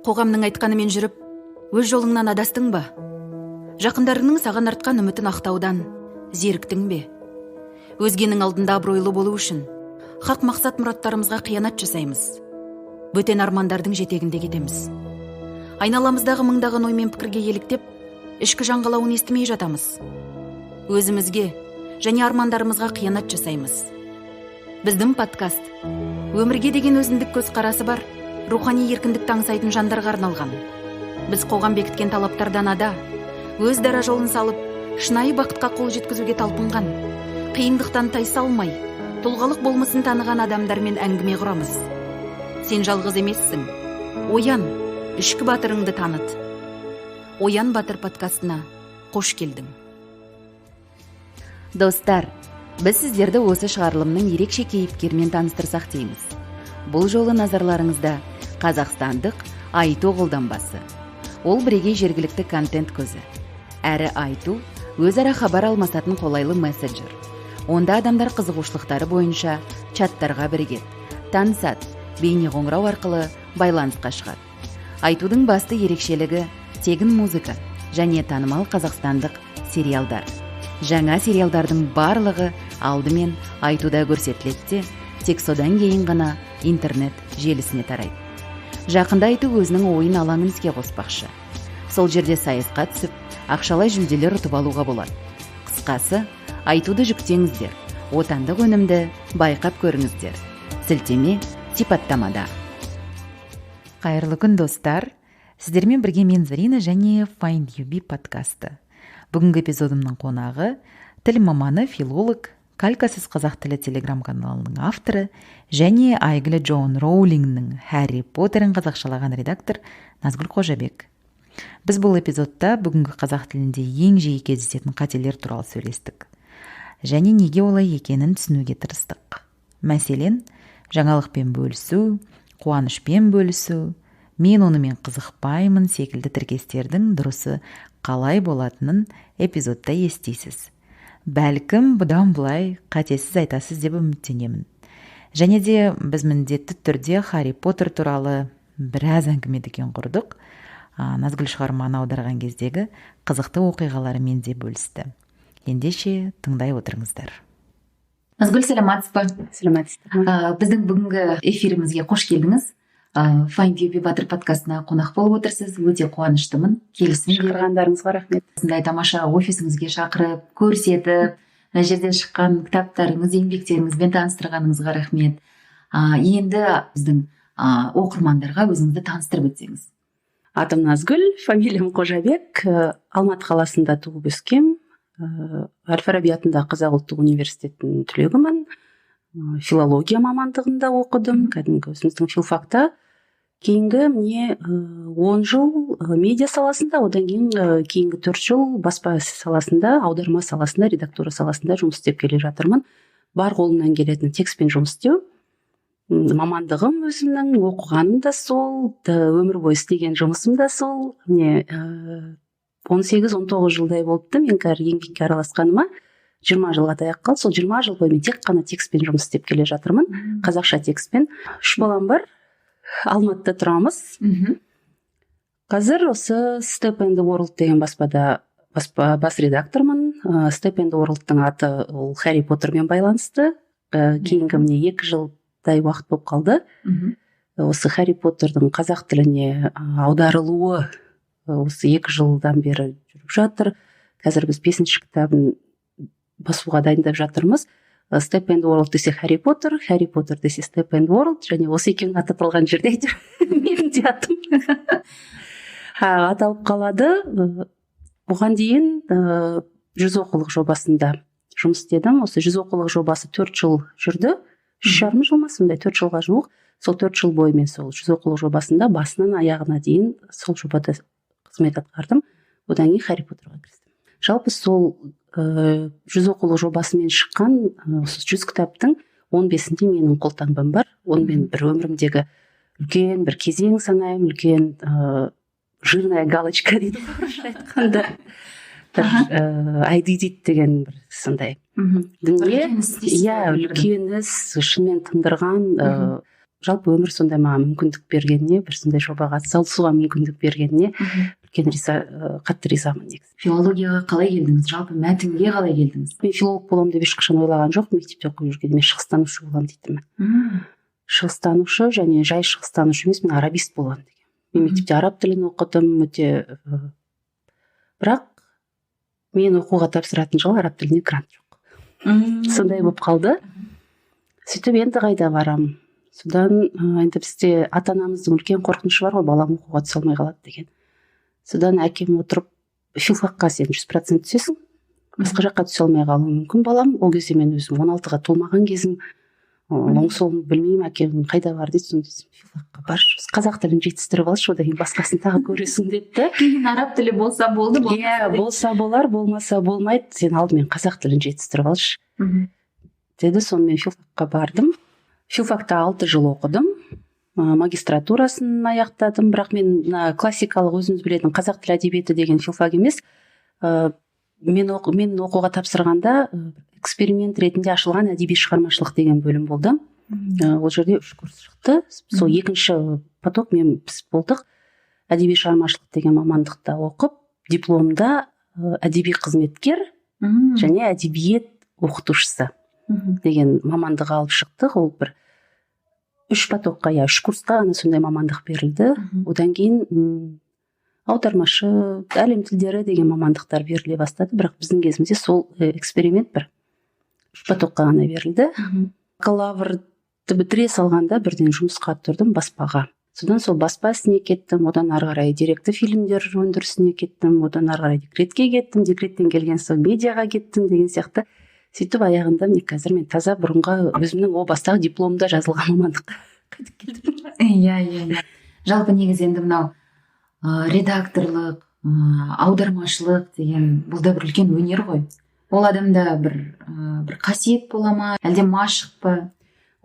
Қоғамның айтқанымен жүріп, өз жолыңнан адастың ба? Жақындарыңның саған артқан үмітін ақтаудан зеріктің бе? Өзгенің алдында абыройлы болу үшін хақ мақсат мұраттарымызға қиянат жасаймыз. Бөтен армандардың жетегінде кетеміз. Айналамыздағы мыңдаған оймен пікірге еліктеп, ішкі жаңғалауын естімей жатамыз. Өзімізге және армандарымызға қиянат жасаймыз. Біздің подкаст өмірге деген өзіндік көзқарасы бар, рухани еркіндікті аңсайтын жандарға арналған. Біз қоғам бекіткен талаптардан ада, өз дара жолын салып, шынайы бақытқа қол жеткізуге талпынған, қиындықтан тайсалмай, тұлғалық болмысын таныған адамдармен әңгіме құрамыз. Сен жалғыз емессің. Оян, ішкі батырыңды таныт. Оян Батыр подкастына қош келдің. Достар, біз сіздерді осы шығарылымның ерекше кейіпкермен таныстырсақ дейміз. Бұл жолы назарларыңызда қазақстандық Айту қолданбасы. Ол бірегей жергілікті контент көзі. Әрі Айту өзара хабар алмасатын қолайлы мессенджер. Онда адамдар қызығушылықтары бойынша чаттарға бірігеді, танысады, бейне қоңырау арқылы байланысқа шығады. Айтудың басты ерекшелігі тегін музыка және танымал қазақстандық сериалдар. Жаңа сериалдардың барлығы алдымен Айтуда көрсетіледі, тек содан кейін ғана интернет желісіне тарайды. Жақында Айту өзінің ойын алаңын іске қоспақшы. Сол жерде сайысқа түсіп, ақшалай жүлделер ұтып алуға болады. Қысқасы, Айтуды жүктеңіздер, отандық өнімді байқап көріңіздер. Сілтеме сипаттамада. Қайырлы күн, достар. Сіздермен бірге мен Зарина және Find UB подкасты. Бүгінгі эпизодымның қонағы тіл маманы, филолог, Калькасыз қазақ тілі телеграм-каналының авторы және әйгілі Джоан Роулингнің Харри Поттерін қазақшалаған редактор Назгүл Қожабек. Біз бұл эпизодта бүгінгі қазақ тілінде ең жиі кездесетін қателер туралы сөйлестік. Және неге олай екенін түсінуге тырыстық. Мәселен, жаңалықпен бөлісу, қуанышпен бөлісу, мен онымен қызықпаймын секілді тіркестердің дұрысы қалай болатынын эпизодта естисіз. Бәлкім бұдан бұлай қатесіз айтасыз деп үміттенемін. Және де біз міндетті түрде Харри Поттер туралы біраз әңгімеден құрдық. Назгүл шығарманы аударған кездегі қызықты оқиғаларымен де бөлісті. Ендеше тыңдай отырыңыздар. Назгүл, сәлеметсіз ба? Сәлеметсіз. Біздің бүгінгі эфирімізге қош келдіңіз. Find UB Батыр подкастына қонақ болып отырсыз. Өте қуаныштымын. Келісім шақырғандарыңызға рахмет. Осындай тамаша офисіңізге шақырып, көрсетіп, мына жерден шыққан кітаптарыңыз, еңбектеріңізбен таныстырғаныңызға рахмет. Енді біздің оқырмандарға өзіңізді таныстырып өтсеңіз. Атым Назгүл, фамилиям Қожабек. Алматы қаласында туып өскем. Әл-Фараби атындағы Қазақ ұлттық университетінің түлегімін. Филология мамандығында оқыдым, кәдімгі өзіміздің филфакта. Кейінгі міне 10 жыл медиа саласында, одан кейінгі 4 жыл баспа саласында, аударма саласында, редактура саласында жұмыс істеп келе жатырмын. Бар қолымнан келетін текстпен жұмыс істеу. Мамандығым өзімнің, оқығаным да сол, өмір бойы істеген жұмысым да сол. Міне 18-19 жылдай болыпты мен еңбекке араласқаныма. 20 жылға таяп қалды. Сол 20 жыл бойы мен тек қана текстпен жұмыс істеп келе жатырмын. Қазақша текстпен. 3 балам бар. Алматыда тұрамыз. Қазір осы Step and the World деген баспада бас редактормын. Step and the World'тың аты ол Харри Поттермен байланысты. Кейінгі міне 2 жылдай уақыт болып қалды. Осы Харри Поттердің қазақ тіліне аударылуы осы 2 жылдан бері жүріп жатыр. Қазір біз 5-ші кітабын басуға дайындап жатырмыз. Step and World десе Харри Поттер, Харри Поттер десе Step and World, және осы екеуін аталған жерде менің де атым аталып қалады. Бұған дейін 100 оқулық жобасында жұмыс істедім. Осы 100 оқулық жобасы 4 жыл жүрді. 3,5 жыл ма, сондай 4 жылға жуық. Сол 4 жыл бойы мен сол 100 оқулық жобасында басынан аяғына дейін сол жобада қызмет атқардым. Одан кейін Харри Поттерға кірістім. Жалпы сол 100 оқулық жобасымен шыққан 100 кітаптың 15-інде менің қолтаңбам бар. Онымен бір өмірімдегі үлкен бір кезең санаймын, үлкен жирная галочка дейді айтқанда. Айдидит деген бір сондай дүние. Үлкен іс, шынымен тындырған жалпы өмір сондай маған мүмкіндік бергеніне, бір сондай жобаға атсалысуға мүмкіндік бергеніне үлкен қатты ризамын негізі. Филологияға қалай келдіңіз, жалпы мәтінге қалай келдіңіз? Мен филолог боламын деп ешқашан ойлаған жоқпын. Мектепте оқып жүргенде мен шығыстанушы боламын дейтінмін. Шығыстанушы және жай шығыстанушы емес, мен арабист боламын деген. Мен мектепте араб тілін оқыдым, бірақ мен оқуға тапсыратын жылы араб тіліне грант жоқ. Сондай болып қалды. Сөйтіп енді қайда барамын? Содан енді бізде ата-анамыздың үлкен қорқынышы бар ғой, балам оқуға түсе алмай қалады деген. Содан әкем отырып, филфакқа сен 100% түсесің, басқа жаққа түсе алмай қалуы мүмкін балам. Ол кезде мен өзім 16-ға толмаған кезім, оң солын білмеймін, әкем қайда бар дейді. Сонда филфакқа бар, қазақ тілін жетістіріп алшы, одан кейін басқасын тағы көресің деді. Кейін араб тілі болса болды, иә, болса болар, болмаса болмайды, сен алдымен қазақ тілін жетістіріп алшы деді. Сонымен филфакқа бардым. Филфакта 6 жыл оқыдым, магистратурасын аяқтадым, бірақ мен классикалық өзіңіз білетін қазақ тілі әдебиеті деген филфак емес. Мен оқуға тапсырғанда эксперимент ретінде ашылған әдеби шығармашылық деген бөлім болды. Ол жерде 3 курс шықты. Сол 2-ші поток біз болдық. Әдеби шығармашылық деген мамандықта оқып, дипломда әдеби қызметкер және әдебиет оқытушысы деген мамандық алып шықтық. Ол бір 3 потокқа, 3 курсқа ғана сондай мамандық берілді. Одан кейін аудармашы, әлем тілдері деген мамандықтар беріле бастады, бірақ біздің кезімізде сол эксперимент бір 3 потокқа ғана берілді. Бакалаврды бітіре салғанда бірден жұмысқа тұрдым баспаға. Содан сол баспа ісіне кеттім, одан ары қарай деректі фильмдер өндірісіне кеттім, одан ары қарай декретке кеттім, декреттен келген соң медиаға кеттім деген сияқты. Сөйтіп аяғында қазір мен таза бұрынғы өзімнің о бастағы дипломда жазылған мамандыққа қайтып келдім. Иә. Жалпы негізі енді мынау редакторлық, аудармашылық деген бұл да бір үлкен өнер ғой. Ол адамда бір қасиет бола ма, әлде машық па?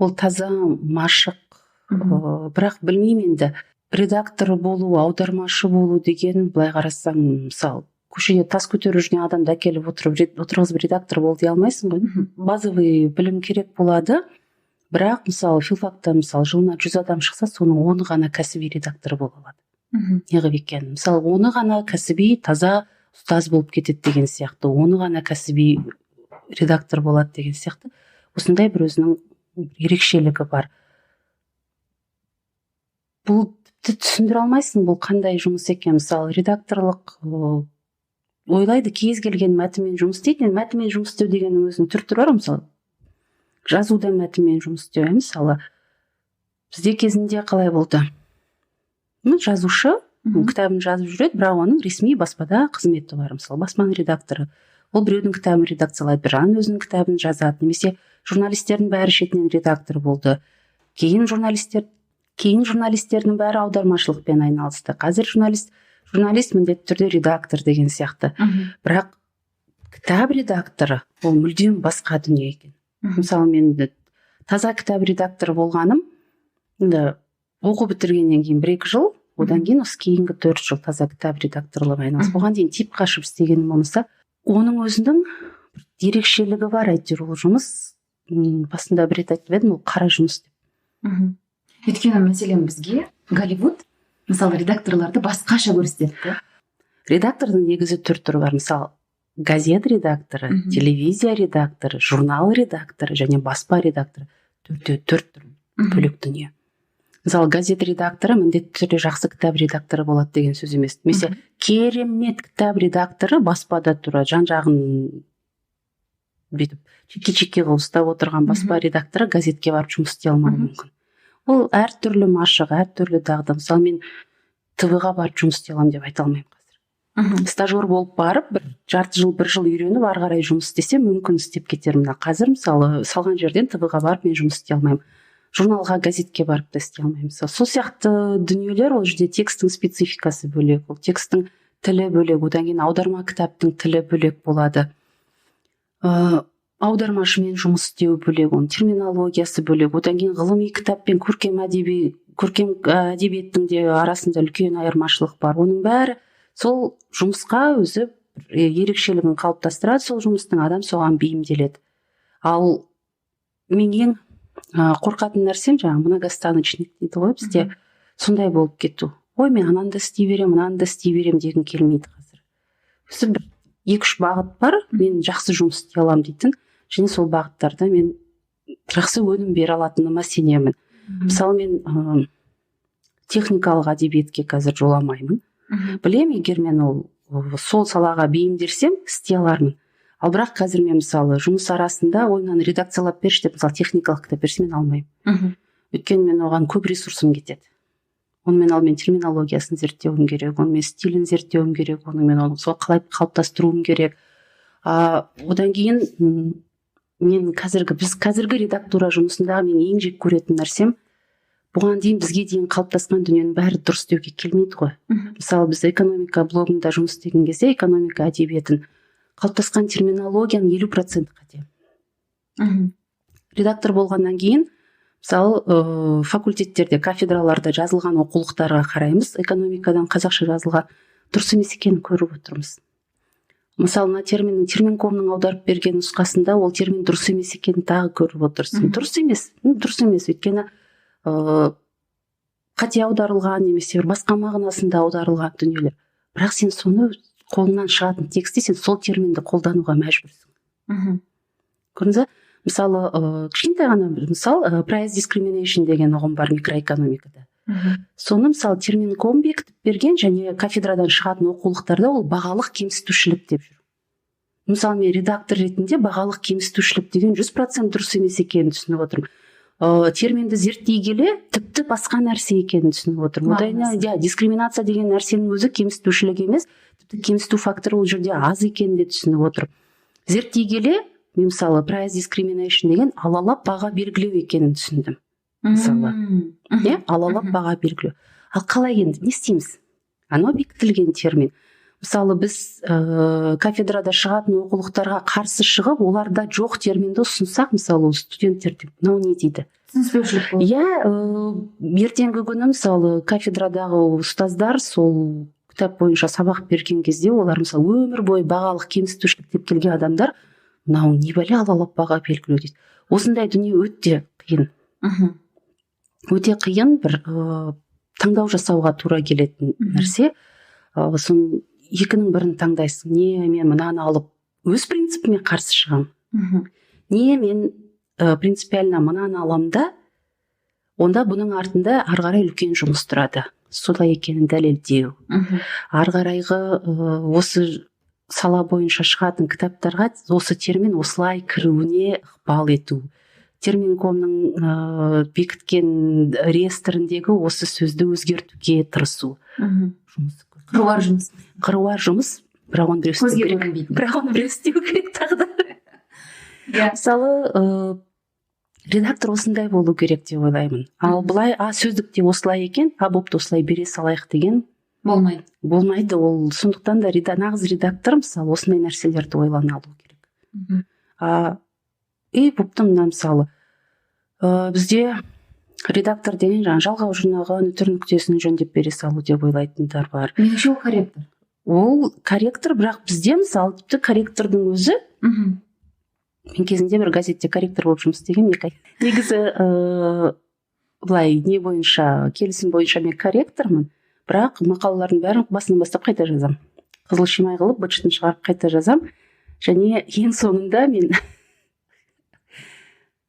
Ол таза машық, бірақ білмеймін енді. Редактор болу, аудармашы болу деген, былай қарасаң, мысалы, көшеде тас көтеріп жүрген адамды әкеліп отырғызып редактор бол дей алмайсың ғой. Базовый білім керек болады. Бірақ мысалы филфакта жылына 100 адам шықса, соның 10 ғана кәсіби редактор бола алады. Неғып екен? Мысалы 10 ғана кәсіби таза ұстаз болып кетеді деген сияқты, 10 ғана кәсіби редактор болады деген сияқты. Осындай бір өзінің ерекшелігі бар. Бұл түсіндіре алмайсың, бұл қандай жұмыс екен. Мысалы редакторлық ойлайды, кез келген мәтінмен жұмыс істейді. Мәтінмен жұмыс істеу дегеннің өзінің түр-түрі бар. Мысалы жазуда мәтінмен жұмыс істеу. Мысалы бізде кезінде қалай болды? Жазушы кітабын жазып жүреді, бірақ оның ресми баспада қызметі бар. Мысалы баспаның редакторы. Ол біреудің кітабын редакциялайды, бірінің өзінің кітабын жазады. Немесе журналистердің бәрі шетінен редактор болды. Кейін журналистердің бәрі аудармашылықпен айналысты. Қазір журналист міндетті түрде редактор деген сияқты. Бірақ кітап редакторы ол мүлдем басқа дүние екен. Мысалы мен таза кітап редакторы болғаным, оқу бітіргеннен кейін 1-2 жыл, одан кейін осы кейінгі 4 жыл таза кітап редакторлығы айналысып. Оған дейін тип қашып істегенім болмаса, оның өзінің ерекшелігі бар. Әйтеуір ол жұмыс, басында бір рет айтып едім, ол қара жұмыс деп. Өйткені мәселен бізге Голливуд мысалы редакторларды басқаша көрсетеді. Редактордың негізі түр-түрі бар. Мысалы газет редакторы, телевизия редакторы, журнал редакторы және баспа редакторы. 4 түр бөлек дүние. Мысалы газет редакторы міндетті түрде жақсы кітап редакторы болады деген сөз емес. Немесе керемет кітап редакторы баспада тұрады, жан-жағын бүйтіп чеке-чеке қылып ұстап отырған баспа редакторы газетке барып жұмыс істей алмауы мүмкін. Ол әртүрлі машық, әртүрлі дағды. Мысалы мен ТВ-ға барып жұмыс істей аламын деп айта алмаймын қазір. Стажер болып барып, жарты жыл, 1 жыл үйреніп, ары қарай жұмыс істесем, мүмкін істеп кетермін. Қазір мысалы салған жерден ТВ-ға барып мен жұмыс істей алмаймын. Журналға, газетке барып та істей алмаймын. Сол сияқты дүниелер, ол жерде текстің спецификасы бөлек, ол текстің тілі бөлек, одан кейін аударма кітаптың тілі бөлек болады. Аудармашымен жұмыс істеу бөлек, оның терминологиясы бөлек, одан кейін ғылыми кітап пен көркем әдебиеттің де арасында үлкен айырмашылық бар. Оның бәрі сол жұмысқа өзі ерекшелігін қалыптастырады, сол жұмыстың адам соған бейімделеді. Ал мен ең қорқатын нәрсем жаңағы многостаночник дейді ғой бізде, сондай болып кету. Ой, мен ананы да істей беремін, мынаны да істей беремін дегім келмейді қазір. Осы бір 2-3 бағыт бар, мен жақсы жұмыс істей аламын дейтін, және сол бағыттарда мен жақсы өнім бере алатыныма сенемін. Мысалы мен техникалық әдебиетке қазір жоламаймын. Білемін, егер мен сол салаға бейімделсем істей алармын. Ал бірақ қазір мен мысалы жұмыс арасында ойымнан редакциялап берші деп мысалы техникалық кітап берсе мен алмаймын. Өйткені мен оған көп ресурсым кетеді. Онымен алдымен терминологиясын зерттеуім керек, онымен стилін зерттеуім керек, онымен оны сол қалай қалыптастыруым керек. Одан кейін біз қазіргі редактура жұмысындағы мен ең жек көретін нәрсем, бұған дейін бізге дейін қалыптасқан дүниенің бәрі дұрыс деуге келмейді ғой. Мысалы біз экономика блогында жұмыс істеген кезде экономика әдебиетін қалыптасқан терминологияның 50% қате. Редактор болғаннан кейін мысалы факультеттерде, кафедраларда жазылған оқулықтарға қараймыз, экономикадан қазақша жазылған дұрыс емес екенін көріп отырмыз. Мысалы мына терминкомның аударып берген нұсқасында ол термин дұрыс емес екенін тағы көріп отырсың. Дұрыс емес, өйткені қате аударылған немесе басқа мағынасында аударылған дүниелер. Бірақ сен соны қолынан шығатын текстте сен сол терминді қолдануға мәжбүрсің. Көрдіңіз бе? Мысалы, кішкентай ғана мысал, price discrimination деген ұғым бар микроэкономикада. Соны мысалы терминком бекітіп берген және кафедрадан шығатын оқулықтарда ол бағалық кемсітушілік деп жүр. Мысалы мен редактор ретінде бағалық кемсітушілік деген 100% дұрыс емес екенін түсініп отырмын. Терминді зерттей келе тіпті басқа нәрсе екенін түсініп отырмын. Дискриминация деген нәрсенің өзі кемсітушілік емес, тіпті кемсіту факторы ол жерде аз екенін де түсініп отырмын. Зерттей келе мен мысалы price discrimination деген алалап баға белгілеу екенін түсіндім. Мысалы, алалап баға белгілеу. Ал қалай енді не істейміз? Анау бекітілген термин. Мысалы біз кафедрада шығатын оқулықтарға қарсы шығып, оларда жоқ терминді ұсынсақ, мысалы студенттерде мынау не дейді? Түсініспеушілік болады. Ертеңгі күні мысалы кафедрадағы ұстаздар сол кітап бойынша сабақ берген кезде олар мысалы өмір бойы бағалық кемсітушілік деп келген адамдар мынау не бәле алалап баға белгілеу дейді. Осындай дүние өте қиын. Өте қиын бір таңдау жасауға тура келетін нәрсе. Соның екінің бірін таңдайсың. Не мен мынаны алып өз принципіме қарсы шығамын. Не мен принципиально мынаны аламын да, онда бұның артында ары қарай үлкен жұмыс тұрады. Солай екенін дәлелдеу. Ары қарайғы осы сала бойынша шығатын кітаптарға осы термин осылай кіруіне ықпал ету. Терминкомның бекіткен реестріндегі осы сөзді өзгертуге тырысу. Қыруар жұмыс, бірақ оны біреу істеу керек тағы да. Мысалы, редактор осындай болу керек деп ойлаймын. Ал былай, сөздікте осылай екен, бопты осылай бере салайық деген болмайды. Ол сондықтан да нағыз редактор мысалы осындай нәрселерді ойлана алу керек. Бопты мына мысалы бізде редактор деген жалғау жинағы нөтер нүктесін жөндеп бере салу деп ойлайтындар бар. Меніңше ол корректор. Ол корректор, бірақ бізде мысалы тіпті корректордың өзі, мен кезінде бір газетте корректор болып жұмыс істеген 2 ай. Негізі былай не бойынша, келісім бойынша мен корректормын, бірақ мақалалардың бәрін басынан бастап қайта жазам. Қызыл шимай қылып, быт-шытын шығарып қайта жазам. Және ең соңында мен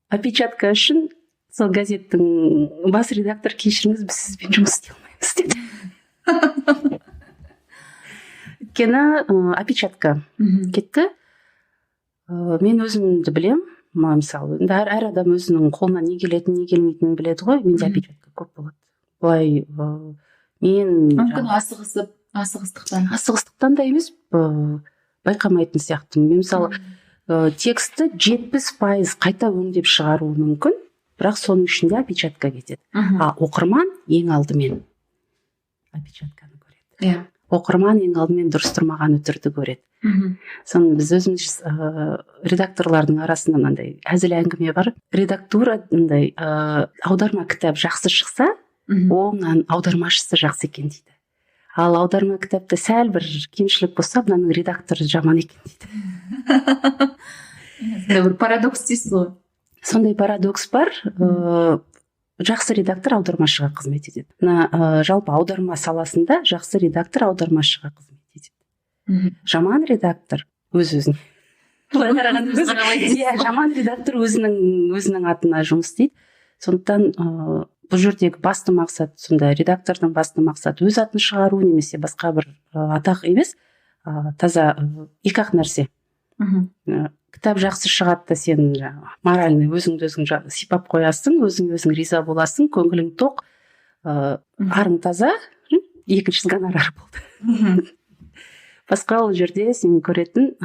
опечатка үшін сол газеттің бас редактор кешіріңіз, біз сізбен жұмыс істей алмаймыз деді. Өйткені опечатка кетті. Мен өзімді білем, мысалы, әр адам өзінің қолына не келетінін, не келмейтінін біледі ғой, менде опечатка көп болады. Былай мен мүмкін асығыстықтан да емес, байқамайтын сияқты. Мен мысалы тексті 70% қайта өңдеп шығару мүмкін, бірақ соның ішінде опечатка кетеді. Оқырман ең алдымен опечатканы көреді. Оқырман ең алдымен дұрыс тұрмаған өтірді көреді. Соны біз өзіміз редакторлардың арасында мынандай әзіл әңгіме бар. Редактура аударма кітап жақсы шықса, оңнан аудармашысы жақсы екен дейді. Ал аударма кітапта сәл бір кемшілік болса, мынаның редакторы жаман екен дейді. Бір парадокс дейсіз ғой. сондай парадокс бар. Жақсы редактор аудармашыға қызмет етеді. Мына жалпы аударма саласында жақсы редактор аудармашыға қызмет етеді. Жаман редактор өз-өзіне. Жаман редактор өзінің атына жұмыс істейді. Сондықтан бұл жердегі басты мақсат, сонда редактордың басты мақсаты өз атын шығару немесе басқа бір атақ емес, таза екі-ақ нәрсе. Кітап жақсы шығады да сен моральный өзіңді сипап қоясың, өзің риза боласың, көңілің тоқ, арың таза, екінші гонорар болды. Басқа ол жерде сен көретін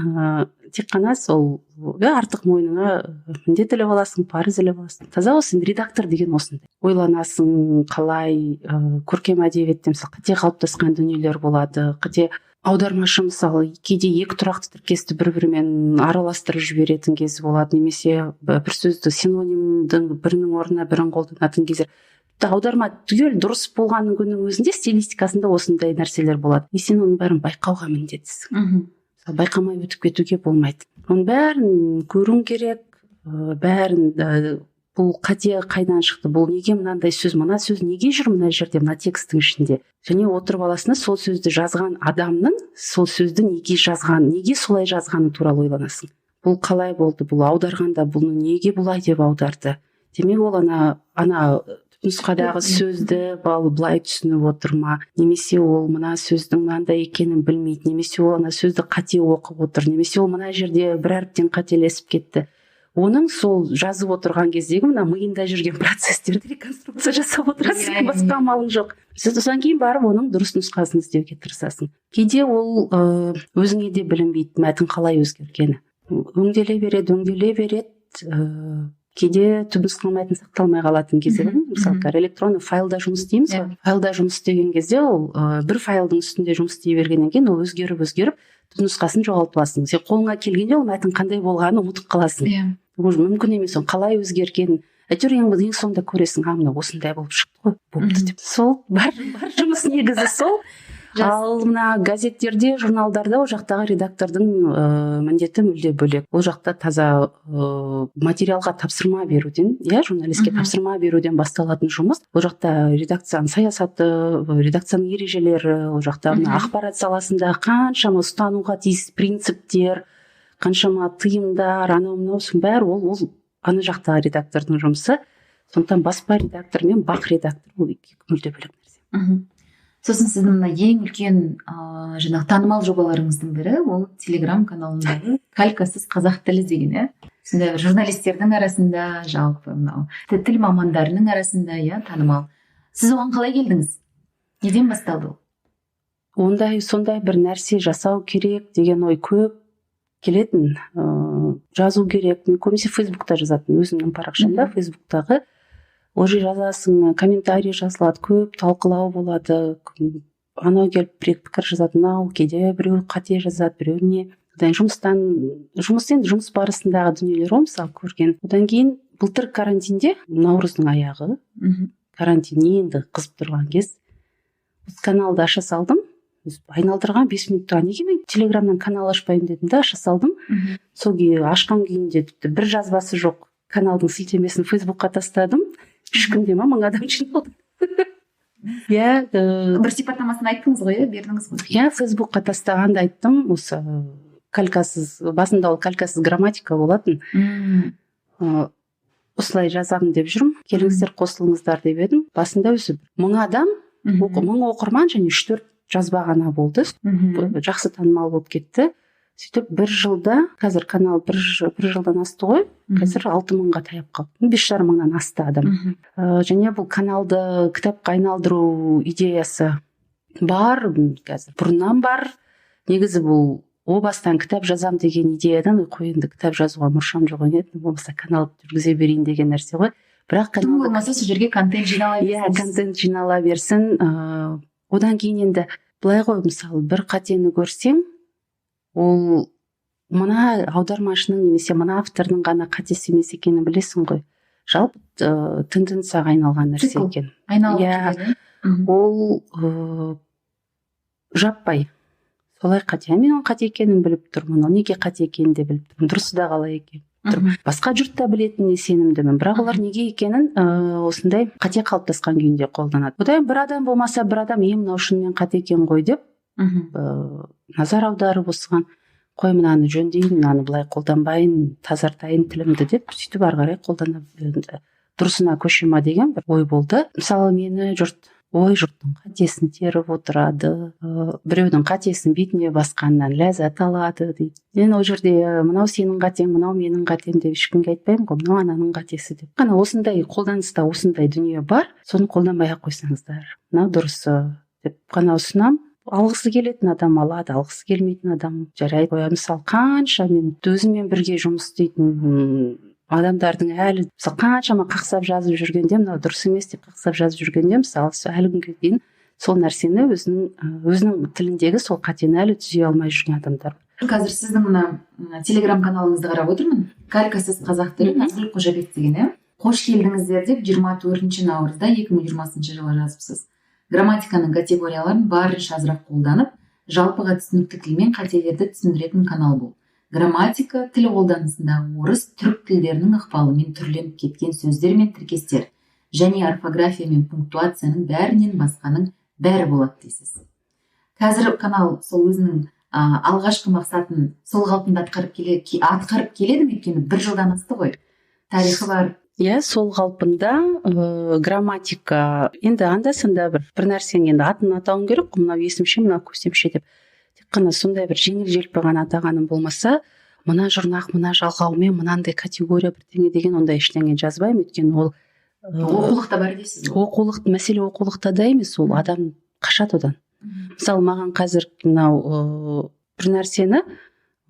тек қана сол артық мойныңа міндет іліп аласың, парыз іліп аласың. Таза сен редактор деген осындай. Ойланасың, қалай көркем әдебиетте мысалы қате қалыптасқан дүниелер болады, қате аудармашы мысалы кейде екі тұрақты тіркесті бір-бірімен араластырып жіберетін кезі болады, немесе бір сөзді синонимдің бірінің орнына бірін қолданатын кездер. Аударма түгел дұрыс болғанның күннің өзінде стилистикасында осындай нәрселер болады. И сен оның бәрін байқауға міндеттісің. Байқамай өтіп кетуге болмайды. Оның бәрін көруің керек, бәрін бұл қате қайдан шықты, бұл неге мынандай сөз, мына сөз неге жүр мына жерде, мына текстің ішінде. Және отырып аласың, сол сөзді жазған адамның сол сөзді неге жазған, неге солай жазғаны туралы ойланасың. Бұл қалай болды, бұл аударғанда бұны неге бұлай деп аударды. Демек ол ана нұсқадағы сөзді былай түсініп отыр ма, немесе ол мына сөздің мынандай екенін білмейді, немесе ол ана сөзді қате оқып отыр, немесе ол мына жерде бір әріптен қателесіп кетті. Оның сол жазып отырған кездегі мына миында жүрген процестерді реконструкция жасап отырасың, басқа амалың жоқ. Содан кейін барып оның дұрыс нұсқасын іздеуге тырысасың. Кейде ол өзіңе де білінбейді мәтін қалай өзгергені. Өңделе береді, кейде түпнұсқа мәтін сақталмай қалатын кезде мысалы электронды файлда жұмыс істейміз ғой. Файлда жұмыс істеген кезде ол бір файлдың үстінде жұмыс істей бергеннен кейін ол өзгеріп түпнұсқасын жоғалтып аласың. Сен қолыңа келгенде ол мәтін қандай болғанын ұмытып қаласың. Мүмкін емес, ол қалай өзгергенін. Әйтеуір ең соңында көресің, мына осындай болып шықты ғой, болыпты деп. Сол бар жұмыс негізі сол. Ал мына газеттерде, журналдарда ол жақтағы редактордың міндеті мүлде бөлек. Ол жақта таза материалға тапсырма беруден, журналистке тапсырма беруден басталатын жұмыс. Ол жақта редакцияның саясаты, редакцияның ережелері, ол жақта ақпарат саласында қаншама ұстануға тиіс принциптер, қаншама тыйымдар, анау-мынау бәрі ол ана жақтағы редактордың жұмысы. Сондықтан баспа редактор мен бақ редактор ол екі мүлде бөлек нәрсе. Сосын сіздің мына ең үлкен жаңағы танымал жобаларыңыздың бірі ол Telegram каналындағы калькасыз қазақ тілі деген, сонда журналистердің арасында, жалпы мынау тіл мамандарының арасында танымал. Сіз оған қалай келдіңіз? Неден басталды ол? Сондай бір нәрсе жасау керек деген ой көп келетін. Жазу керек. Мен көбінесе Фейсбукта жазатын, өзімнің парақшамда Фейсбуктағы. Ол жер жазасың, комментарий жазылады, көп талқылау болады, анау келіп бір пікір жазады, мынау кейде біреу қате жазады, біреу не. Жұмыс барысындағы дүниелер ғой, мысалы көрген. Одан кейін былтыр карантинде, наурыздың аяғы, карантин енді қызып тұрған кез, каналды аша салдым. Айналдырған 5 минутта неге мен Телеграмнан канал ашпаймын дедім да, аша салдым. Сол ашқан күйінде бір жазбасы жоқ каналдың сілтемесін Фейсбукқа тастадым. 3 күнде 1000 адам жиналды. Бір сипаттамасын айттыңыз ғой, бердіңіз ғой. Фейсбукқа тастағанды айттым. Осы басында ол калькасыз грамматика болатын. Осылай жазамын деп жүрмін. Келіңіздер, қосылыңыздар деп едім. Басында өзі 1000 адам, 1000 оқырман және 3-4 жазба ғана болды. Жақсы танымал болып кетті. Сөйтіп бір жылда, қазір канал бір жылдан асты ғой, қазір 6000-ға таяп қалды. 5500-нан асты адам. Және бұл каналды кітапқа айналдыру идеясы бар, қазір бұрыннан бар. Негізі бұл о бастан кітап жазам деген идеядан, енді кітап жазуға мұршам жоқ еді, болмаса канал жүргізе берейін деген нәрсе ғой. Бірақ канал болмаса сол жерге контент жинала берсін. Контент жинала берсін. Одан кейін енді былай ғой, мысалы бір қатені көрсең, ол мына аудармашының немесе мына автордың ғана қатесі емес екенін білесің ғой. Жалпы тенденцияға айналған нәрсе екен. Ол жаппай солай қате. Мен оның қате екенін біліп тұрмын, неге қате екенін де біліп тұрмын, дұрысы да қалай екен. тұрып басқа жұрт та білетініне сенімдімін, бірақ олар неге екенін осындай қате қалыптасқан күйінде қолданады. Одан бір адам болмаса бір адам мынау шынымен қате екен ғой деп назар аударып осыған қой мынаны жөндейін, мынаны былай қолданбайын, тазартайын тілімді деп сөйтіп ары қарай қолдана дұрысына көше ма деген бір ой болды. Мысалы мені жұрттың қатесін теріп отырады, біреудің қатесін бетіне басқаннан ләззат алады дейді. Мен ол жерде мынау сенің қатең, мынау менің қатем деп ешкімге айтпаймын ғой, мынау ананың қатесі деп. Қана осындай қолданыста осындай дүние бар, соны қолданбай ақ қойсаңыздар, мынау дұрысы деп қана ұсынамын. Алғысы келетін адам алады, алғысы келмейтін адам жарайды қояды. Мысалы қанша мен өзіммен бірге жұмыс істейтін адамдардың әлі мысалы қаншама қақсап жазып жүргенде, мынау дұрыс емес деп қақсап жазып жүргенде, мысалы әлі күнге дейін сол нәрсені өзінің тіліндегі сол қатені әлі түзей алмай жүрген адамдар. Қазір сіздің мына телеграм каналыңызды қарап отырмын. Калькасыз қазақ тілі Назгүл Қожабек деген. Қош келдіңіздер деп 24 наурызда 2020 жылы жазыпсыз. Грамматиканың категорияларын барынша азырақ қолданып, жалпыға түсінікті тілмен қателерді түсіндіретін канал бұл. Грамматика тіл қолданысындағы орыс, түрік тілдерінің ықпалымен түрленіп кеткен сөздер мен тіркестер және орфография мен пунктуацияның бәрінен басқаның бәрі болады дейсіз. Қазір канал сол өзінің алғашқы мақсатын сол қалпында атқарып келеді ме? Өйткені 1 жылдан асты ғой. Тарихы бар. Иә, сол қалпында грамматика енді анда-санда бір нәрсенің енді атын атауым керек, мынау есімше, мынау көсемше деп. Тек қана сондай бір жеңіл-желпі ғана атағаным болмаса, мына жұрнақ, мына жалғаумен, мынандай категория бірдеңе деген ондай ештеңе жазбаймын. Өйткені ол оқулықта бар дейсіз. Мәселе оқулықта да емес, ол адам қашады одан. Мысалы, маған қазір мынау бір нәрсені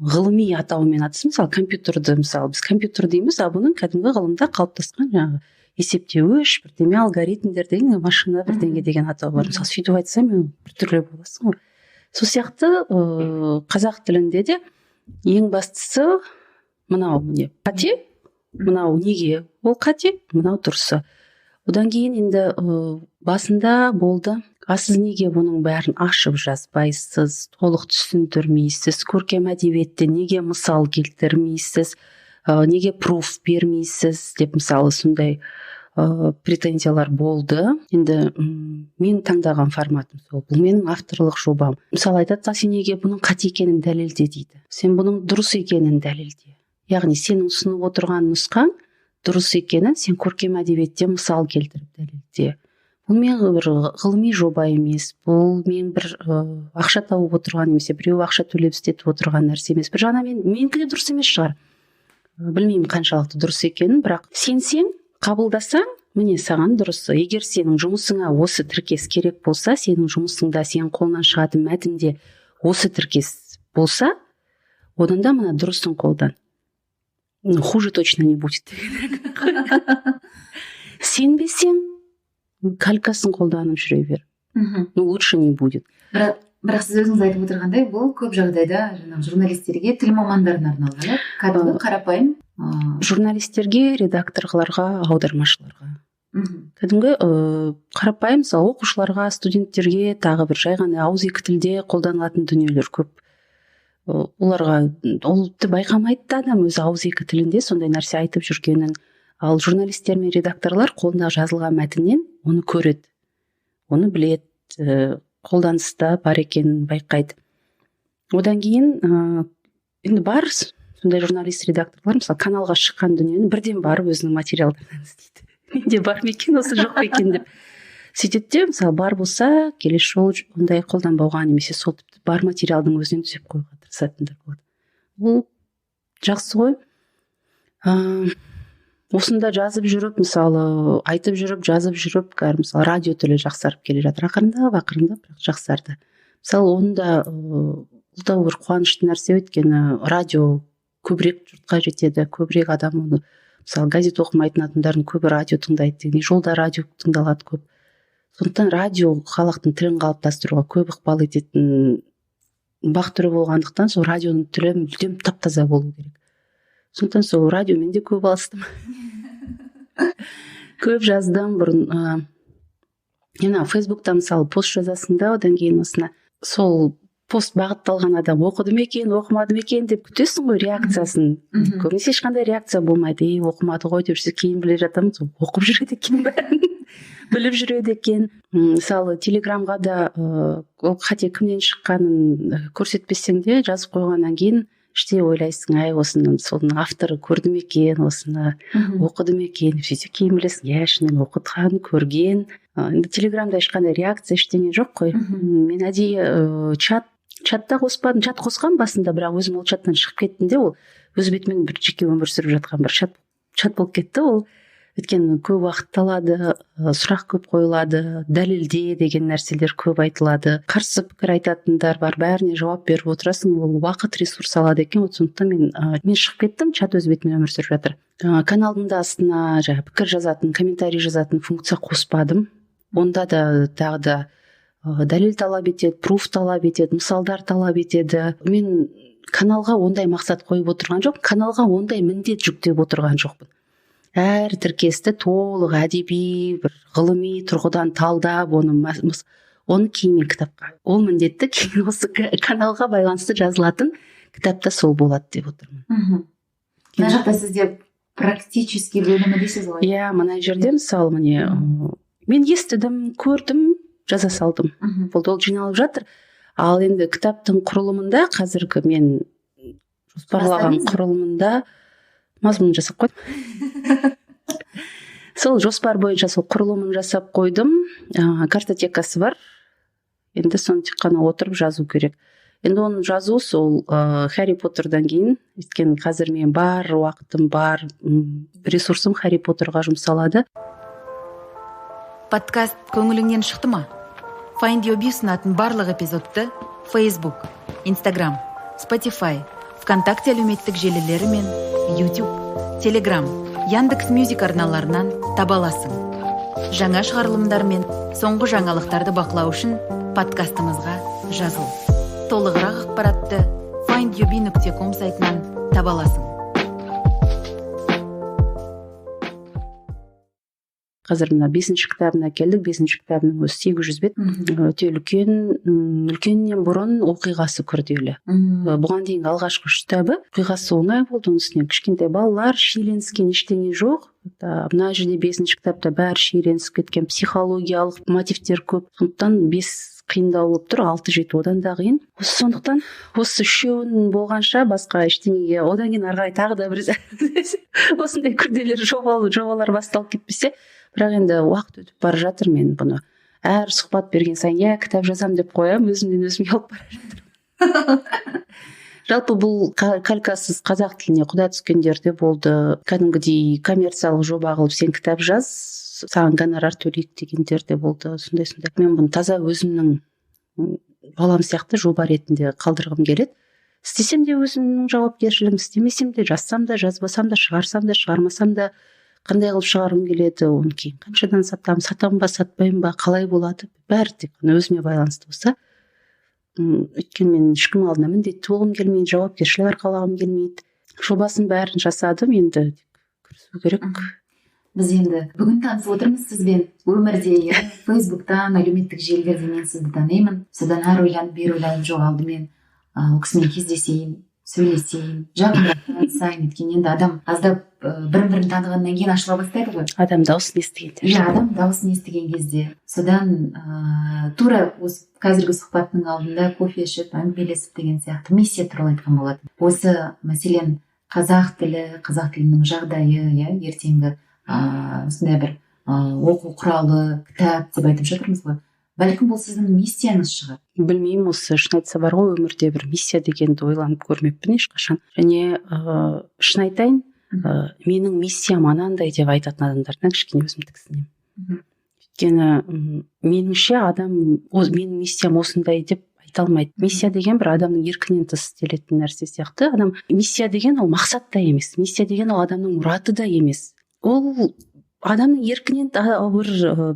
ғылыми атауымен атысы, мысалы компьютерді, мысалы біз компьютер дейміз, а бұның кәдімгі ғылымда қалыптасқан жаңағы есептеуіш, бірдеме алгоритмдер деген машина бірдеңе деген атау бар. Мысалы сөйтіп айтсам біртүрлі боласың ғой. Сол сияқты қазақ тілінде де ең бастысы мынау міне қате, мынау неге ол қате, мынау дұрысы. Одан кейін енді басында болды. Сіз неге бұның бәрін ашып жазбайсыз, толық түсіндірмейсіз, көркем әдебиетте неге мысал келтірмейсіз, неге пруф бермейсіз деп мысалы сондай претензиялар болды. Енді мен таңдаған форматым сол. Бұл менің авторлық жобам. Мысалы айтады, сен неге бұның қате екенін дәлелде дейді. Сен бұның дұрыс екенін дәлелде. Яғни сенің ұсынып отырған нұсқаң дұрыс екенін сен көркем әдебиетте мысал келтіріп дәлелде. Бұл мен бір ғылыми жоба емес, бұл мен бір ақша тауып отырған немесе біреу ақша төлеп істетіп отырған нәрсе емес. Бір жағынан менікі де дұрыс емес шығар. Білмеймін қаншалықты дұрыс екенін, бірақ сенсең, қабылдасаң, міне саған дұрысы. Егер сенің жұмысыңа осы тіркес керек болса, сенің жұмысыңда сенің қолынан шығатын мәтінде осы тіркес болса, одан да мына дұрысын қолдан. Хуже точно не будет. Сенбесең, калькасын қолданып жүре бер. Лучше не будет. Бірақ сіз өзіңіз айтып отырғандай, бұл көп жағдайда журналистерге, тіл мамандарына арналған, кәдімгі қарапайым журналистерге, редакторларға, аудармашыларға. Кәдімгі қарапайым, мысалы оқушыларға, студенттерге, тағы бір жай ғана ауызекі тілде қолданылатын дүниелер көп. Оларға ол байқамайды да адам өзі ауызекі тілінде сондай нәрсе айтып жүргенін. Ал журналистер мен редакторлар қолына жазылған мәтіннен оны көреді, оны біледі, қолданыста бар екенін байқайды. Одан кейін енді бар сондай журналист редакторлар мысалы каналға шыққан дүниені бірден барып өзінің материалдарынан іздейді. Менде бар ма екен, осы жоқ па екен деп. Сөйтеді де, мысалы бар болса келесі жол ондай қолданбауға немесе сол тіпті бар материалдың өзінен түзеп қоюға тырысатындар болады. Бұл жақсы ғой. Осында жазып жүріп, мысалы айтып жүріп, жазып жүріп, мысалы радио тілі жақсарып келе жатыр. Ақырындап, бірақ жақсарды. Мысалы онда бұл да бір қуанышты нәрсе, өйткені радио көбірек жұртқа жетеді, көбірек адам оны, мысалы газет оқымайтын адамдардың көбі радио тыңдайды деген, жолда радио тыңдалады көп. Сондықтан радио халықтың тілін қалыптастыруға көп ықпал ететін бақ түрі болғандықтан сол радионың тілі мүлдем тап-таза болу керек. Сондықтан сол радиомен де көп алыстым. Көп жаздым бұрын. Фейсбукта мысалы пост жазасың да, одан кейін осына сол пост бағытталған адам оқыды ма екен оқымады ма екен деп күтесің ғой реакциясын. Көбінесе ешқандай реакция болмайды. Оқымады ғой деп жүрсе кейін біле жатамыз, оқып жүреді екен бәрін біліп жүреді екен. Мысалы телеграмға да ол қате кімнен шыққанын көрсетпесең де жазып қойғаннан кейін іште ойлайсың, осының соның авторы көрді ме екен, осыны оқыды ма екен деп, сөйтсе кейін білесің, шынымен оқыған, көрген. Енді телеграмда ешқандай реакция ештеңе жоқ қой. Мен әдейі чатта қоспадым, чат қосқан басында, бірақ өзім ол чаттан шығып кеттім де, ол өз бетімен бір жеке өмір сүріп жатқан бір чат болып кетті. Ол өйткені көп уақыт алады, сұрақ көп қойылады, дәлелде деген нәрселер көп айтылады, қарсы пікір айтатындар бар, бәріне жауап беріп отырасың, ол уақыт ресурс алады екен. Сондықтан мен шығып кеттім, чат өз бетімен өмір сүріп жатыр. Каналдың да астына пікір жазатын, комментарий жазатын функция қоспадым. Онда да тағы да дәлел талап етеді, пруф талап етеді, мысалдар талап етеді. Мен каналға ондай мақсат қойып отырған жоқ, каналға ондай міндет жүктеп отырған жоқпын. Әр тіркесті толық әдеби, бір ғылыми тұрғыдан талдап, оны кейін кітапқа. Ол міндетті кейін осы каналға байланысты жазылатын кітапта сол болады деп отырмын. Мына жақта сізде практический бөлімі дейсіз ғой. Мына жерде мысалы мен естідім, көрдім, жаза салдым. Ол жиналып жатыр. Ал енді кітаптың құрылымында, қазіргі мен жоспарлаған құрылымында мазмұнын жасап қойдым. Сол жоспар бойынша сол құрылымын жасап қойдым. Картотекасы бар. Енді соны тек қана отырып жазу керек. Енді оны жазу сол Харри Поттердан кейін, өйткені қазір мен бар уақытым, бар ресурсым Харри Поттерға жұмсалады. Подкаст көңіліңнен шықты ма? Find Your Bee ұсынатын барлық эпизодты Facebook, Instagram, Spotify, ВКонтакте әлеуметтік желілері мен YouTube, Telegram, Яндекс.Мюзик арналарынан таба аласың. Жаңа шығарылымдар мен соңғы жаңалықтарды бақылау үшін подкастымызға жазыл. Толығырақ ақпаратты findyourbee.com сайтынан таба аласың. Қазір мына 5-ші кітабына келдік. 5-ші кітабының өзі 800 бет. Өте үлкеннен бұрын оқиғасы күрделі. Бұған дейін алғашқы 3 кітабы оқиғасы оңай болды. Оның үстіне кішкентай балалар, шиеленіскен ештеңе жоқ. Мына жерде 5-ші кітапта бәрі шиеленісіп кеткен, психологиялық мотивтер көп. Сондықтан 5 қиындау болып тұр, 6-7 одан да қиын. Сондықтан осы 3-еуін болғанша басқа ештеңеге, одан кейін ары қарай тағы да бір осындай күрделі жобалар басталып кетпесе. Бірақ енді уақыт өтіп бара жатыр, мен бұны әр сұхбат берген сайын кітап жазам деп қоям, өзімнен өзім ұялып бара жатырмын. Жалпы бұл калькасыз қазақ тіліне құда түскендерде болды. Кәдімгідей коммерциялық жоба қылып сен кітап жаз, саған гонорар төлейік дегендер де болды. Сондай. Мен бұны таза өзімнің балам сияқты жоба ретінде қалдырғым келеді. Істесем де өзімнің жауапкершілігім, істемесем де, жазсам да, жазбасам да, шығарсам да, шығармасам да, қандай қылып шығарғым келеді, оны кейін қаншадан сатамын ба, сатпаймын ба, қалай болады, бәрі тек өзіме байланысты болса. Өйткені мен ешкім алдына міндетті болғым келмейді, жауапкершілік арқалағым келмейді. Жобасын бәрін жасадым, енді кірісу керек. Біз енді бүгін танысып отырмыз сізбен. Өмірде, Фейсбуктан, әлеуметтік желілерде мен сізді танимын. Содан ары ойланып, бері ойланып жоғалды мен. Ол кісімен кездесейін, сөйлесейін, жақындаған сайын, өйткені енді адам аздап бірін танығаннан кейін ашыла бастайды ғой. Адам дауысын естігенде. Адам дауысын естіген кезде. Содан тура осы қазіргі сұхбаттың алдында кофе ішіп, әңгімелесіп деген сияқты миссия туралы айтқан болатын. Осы мәселен қазақ тілінің жағдайы, ертеңгі осындай бір оқу құралы, кітап деп айтып жатырмыз ғой. Бәлкім бұл сіздің миссияңыз шығар. Білмеймін, осы шын айтса бар ғой, өмірде бір миссия дегенді ойланып көрмеппін ешқашан. Және шын айтайын, менің миссиям анандай деп айтатын адамдардан кішкене өзім тіксінемін. Өйткені меніңше адам менің миссиям осындай деп айта алмайды. Миссия деген бір адамның еркінен тыс істелетін нәрсе сияқты. Миссия деген ол мақсат та емес. Миссия деген ол адамның мұраты да емес. Ол адамның еркінен бір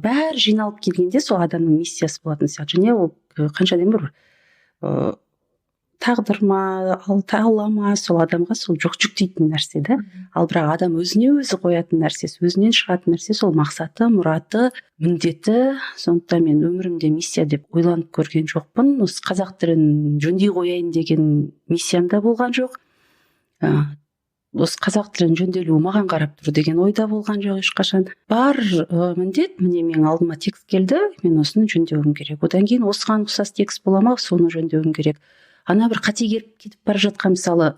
бәрі жиналып келгенде сол адамның миссиясы болатын сияқты. Және ол қанша дейін бір тағдыр ма, алла ма, сол адамға сол жоқ жүктейтін нәрсе да. Ал бірақ адам өзіне өзі қоятын нәрсесі, өзінен шығатын нәрсе сол мақсаты, мұраты, міндеті. Сондықтан мен өмірімде миссия деп ойланып көрген жоқпын. Осы қазақ тілін жөндей қояйын деген миссиям да болған жоқ. Осы қазақ тілін жөнделуі маған қарап тұр деген ойда болған жоқ ешқашан. Бар міндет, міне менің алдыма текст келді, мен осыны жөндеуім керек. Одан кейін осыған ұқсас текст бола ма, соны жөндеуім керек. Ана бір қате келіп кетіп бара жатқан, мысалы,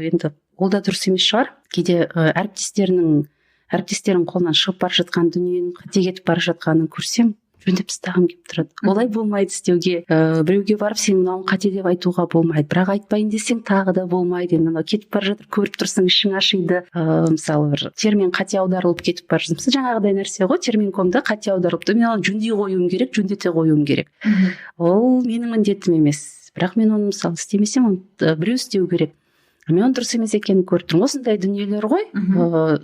енді ол да дұрыс емес шығар. Кейде әріптестердің қолынан шығып бара жатқан дүниенің қате кетіп бара жатқанын көрсем, жөндеп тастағым келіп тұрады. Олай болмайды істеуге. Біреуге барып сен мынауың қате деп айтуға болмайды, бірақ айтпайын десең тағы да болмайды. Енді мынау кетіп бара жатыр, көріп тұрсың, ішің ашиды. Мысалы бір термин қате аударылып кетіп бара жатыр. Жаңағыдай нәрсе ғой, терминкомда қате аударылыпты, мен оны жөндей қоюым керек, жөндете қоюым керек. Ол менің міндетім емес. Бірақ мен оны мысалы істемесем, оны біреу істеу керек. Мен оны дұрыс емес екенін көріп тұрмын. Осындай дүниелер ғой.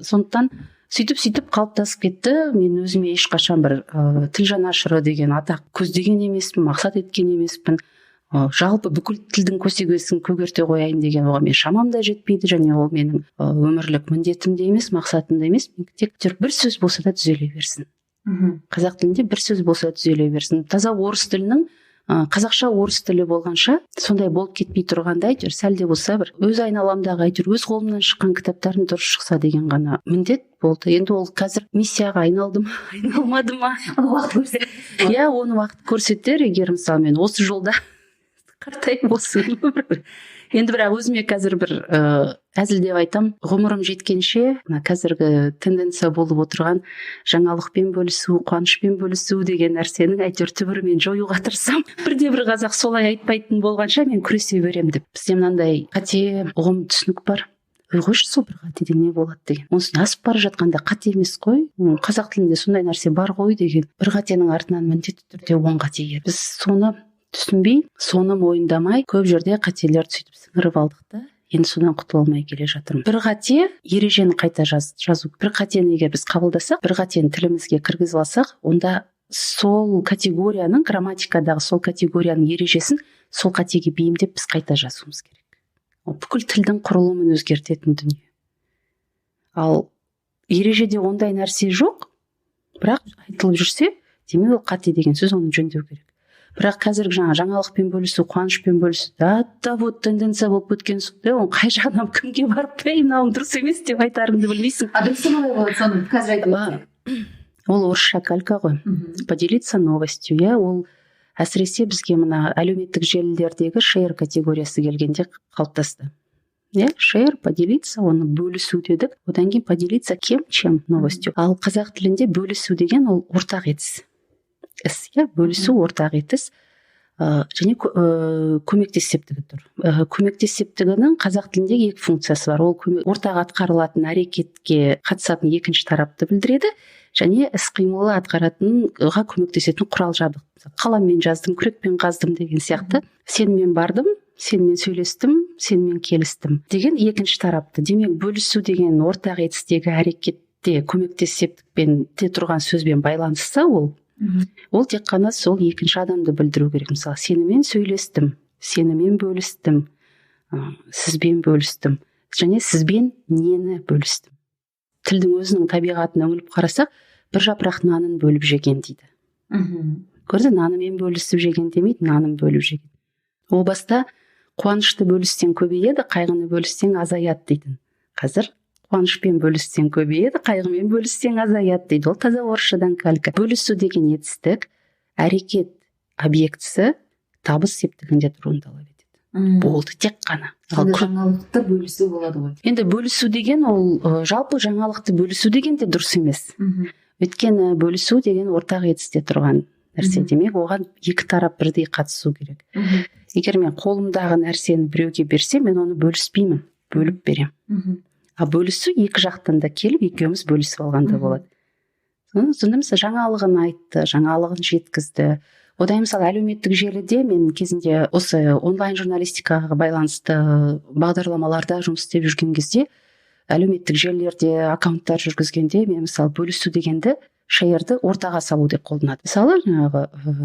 Сондықтан сөйтіп қалыптасып кетті. Мен өзіме ешқашан бір тіл жанашыры деген атақ көздеген емеспін, мақсат еткен емеспін. Жалпы бүкіл тілдің көсегесін көгерте қояйын деген оған мен шамам да жетпейді, және ол менің өмірлік міндетім де емес, мақсатым да емес. Тек бір сөз болса да түзеле берсін. Қазақ тілінде бір сөз болса да түзеле берсін. Таза орыс тілінің қазақша орыс тілі болғанша сондай болып кетпей тұрғанда, әйтеуір сәл де болса бір өз айналамдағы, әйтеуір өз қолымнан шыққан кітаптардың дұрыс шықса деген ғана міндет болды. Енді ол қазір миссияға айналды ма, айналмады ма, уақыт көрсетер. Иә, оны уақыт көрсетер. Егер мысалы мен осы жолда қартайып осы енді бірақ өзіме қазір бір әзілдеп айтам, ғұмырым жеткенше қазіргі тенденция болып отырған жаңалықпен бөлісу, қуанышпен бөлісу деген нәрсенің әйтеуір түбірімен жоюға тырысам. Бірде бір қазақ солай айтпайтын болғанша мен күресе берем деп. Бізде мынандай қате ұғым түсінік бар. Қойшы, сол бір қатеде не болады деген. Онсын асып бара жатқанда қате емес қой. Қазақ тілінде сондай нәрсе бар ғой деген. Bir қатенің артынан міндетті түрде 10 қате келеді. Біз соны түсінбей, соны мойындамай, көп жерде қателерді сөйтіп сіңіріп алдық та, енді содан құтыла алмай келе жатырмын. Bir қате ережені қайта жазу. Bir қатені егер біз қабылдасақ, bir қатені тілімізге кіргізіп алсақ, онда сол категорияның, грамматикадағы сол категорияның ережесін сол қатеге бейімдеп біз қайта жазуымыз керек. Ол бүкіл тілдің құрылымын өзгертетін дүние. Ал ережеде ондай нәрсе жоқ, бірақ айтылып жүрсе, демек ол қате деген сөз, оны жөндеу керек. Бірақ қазіргі жаңалықпен бөлісу, қуанышпен бөлісу, вот тенденция болып өткен соң, оны қай жағынан кімге барып, мынауың дұрыс емес деп айтарыңды білмейсің. Дұрысы қалай болады, соны қазір айтып. Ол орысша калька ғой. Поделиться новостью, иә, ол әсіресе бізге мына әлеуметтік желілердегі share категориясы келгенде қалыптасты. Иә, share, поделиться, оны бөлісу дедік. Одан кейін поделиться кем, чем новостью. Ал қазақ тілінде бөлісу деген ол ортақ етіс. Бөлісу ортақ етіс, және көмектес септігі тұр. Көмектес септігінің қазақ тілінде екі функциясы бар. Ол ортақ атқарылатын әрекетке қатысатын екінші тарапты білдіреді, және іс-қимылы атқаратынға көмектесетін құрал жабдық. Қаламмен жаздым, күрекпен қаздым деген сияқты. Сенімен бардым, сенімен сөйлестім, сенімен келістім деген екінші тарапты. Демек, бөлісу деген ортақ етістегі әрекетте көмектес септікпен те тұрған сөзбен байланысса, ол тек қана сол екінші адамды білдіру керек. Мысалы, сенімен сөйлестім, сенімен бөлістім, сізбен бөлістім, және сізбен нені бөлістім. Тілдің өзінің табиғатына үңіліп қарасақ, бір жапырақ нанын бөліп жеген дейді. Көрді, нанымен бөлісіп жеген демейді, нанын бөліп жеген. О баста қуанышты бөліссең көбейеді, қайғыны бөліссең азаяды дейтін. Қазір қуанышпен бөліссең көбейеді, қайғымен бөліссең азаяды дейді. Ол таза орысшадан калька. Бөлісу деген етістік, әрекет объектісі табыс септігінде тұруын талап етеді. Болды, тек қана. Жаңалықты бөлісу болады ғой. Енді бөлісу деген ол жалпы жаңалықты бөлісу деген де дұрыс емес. Өйткені бөлісу деген ортақ етісте тұрған нәрсе. Демек, оған екі тарап бірдей қатысу керек. Егер мен қолымдағы нәрсені біреуге берсем, мен оны бөліспеймін, бөліп берем. А бөлісу екі жақтан да келіп, екеуміз бөлісіп алғанда болады. Сонда мысалы жаңалығын айтты, жаңалығын жеткізді. Одан мысалы әлеуметтік желіде мен кезінде осы онлайн журналистикаға байланысты бағдарламаларда жұмыс істеп жүрген кезде, әлеуметтік желілерде аккаунттар жүргізгенде мен мысалы бөлісу дегенді шеерді ортаға салу деп қолданады. Мысалы жаңағы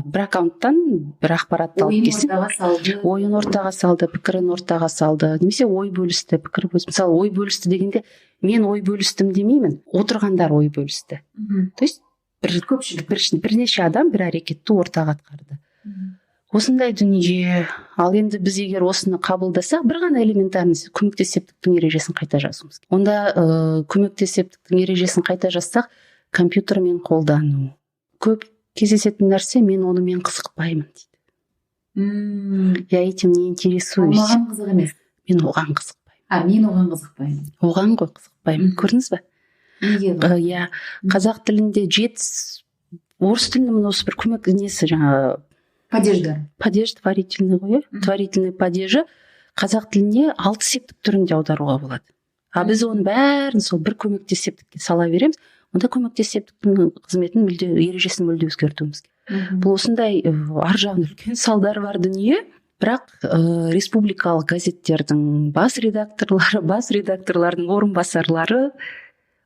бір аккаунттан бір ақпаратты алып келсең, ойын ортаға салды, пікірін ортаға салды, немесе ой бөлісті, пікір бөлісті. Мысалы ой бөлісті дегенде мен ой бөлістім демеймін, отырғандар ой бөлісті. То есть бірнеше адам бір әрекетті ортаға атқарды. Осындай дүние. Ал енді біз егер осыны қабылдасақ, бір ғана элементарный көмектес септіктің ережесін қайта жазуымыз. Онда көмектес септіктің ережесін қайта жазсақ, компьютермен қолдану. Көп кездесетін нәрсе, мен онымен қызықпаймын дейді. Я этим не интересуюсь. Маған қызық емес. Мен оған қызықпаймын. Мен оған қызықпаймын. Оған ғой қызықпаймын. Көрдіңіз ба? Неге? Иә, қазақ тілінде орыс тілінің осы бір көмек несі жаңағы падеж творительный ғой, творительный падежі қазақ тіліне 6 септік түрінде аударуға болады. А біз оның бәрін сол бір көмектес септікке сала береміз. Онда көмектес септіктің қызметін ережесін мүлде өзгертуіміз керек. Бұл осындай ар жағында үлкен салдары бар дүние. Бірақ республикалық газеттердің бас редакторлардың орынбасарлары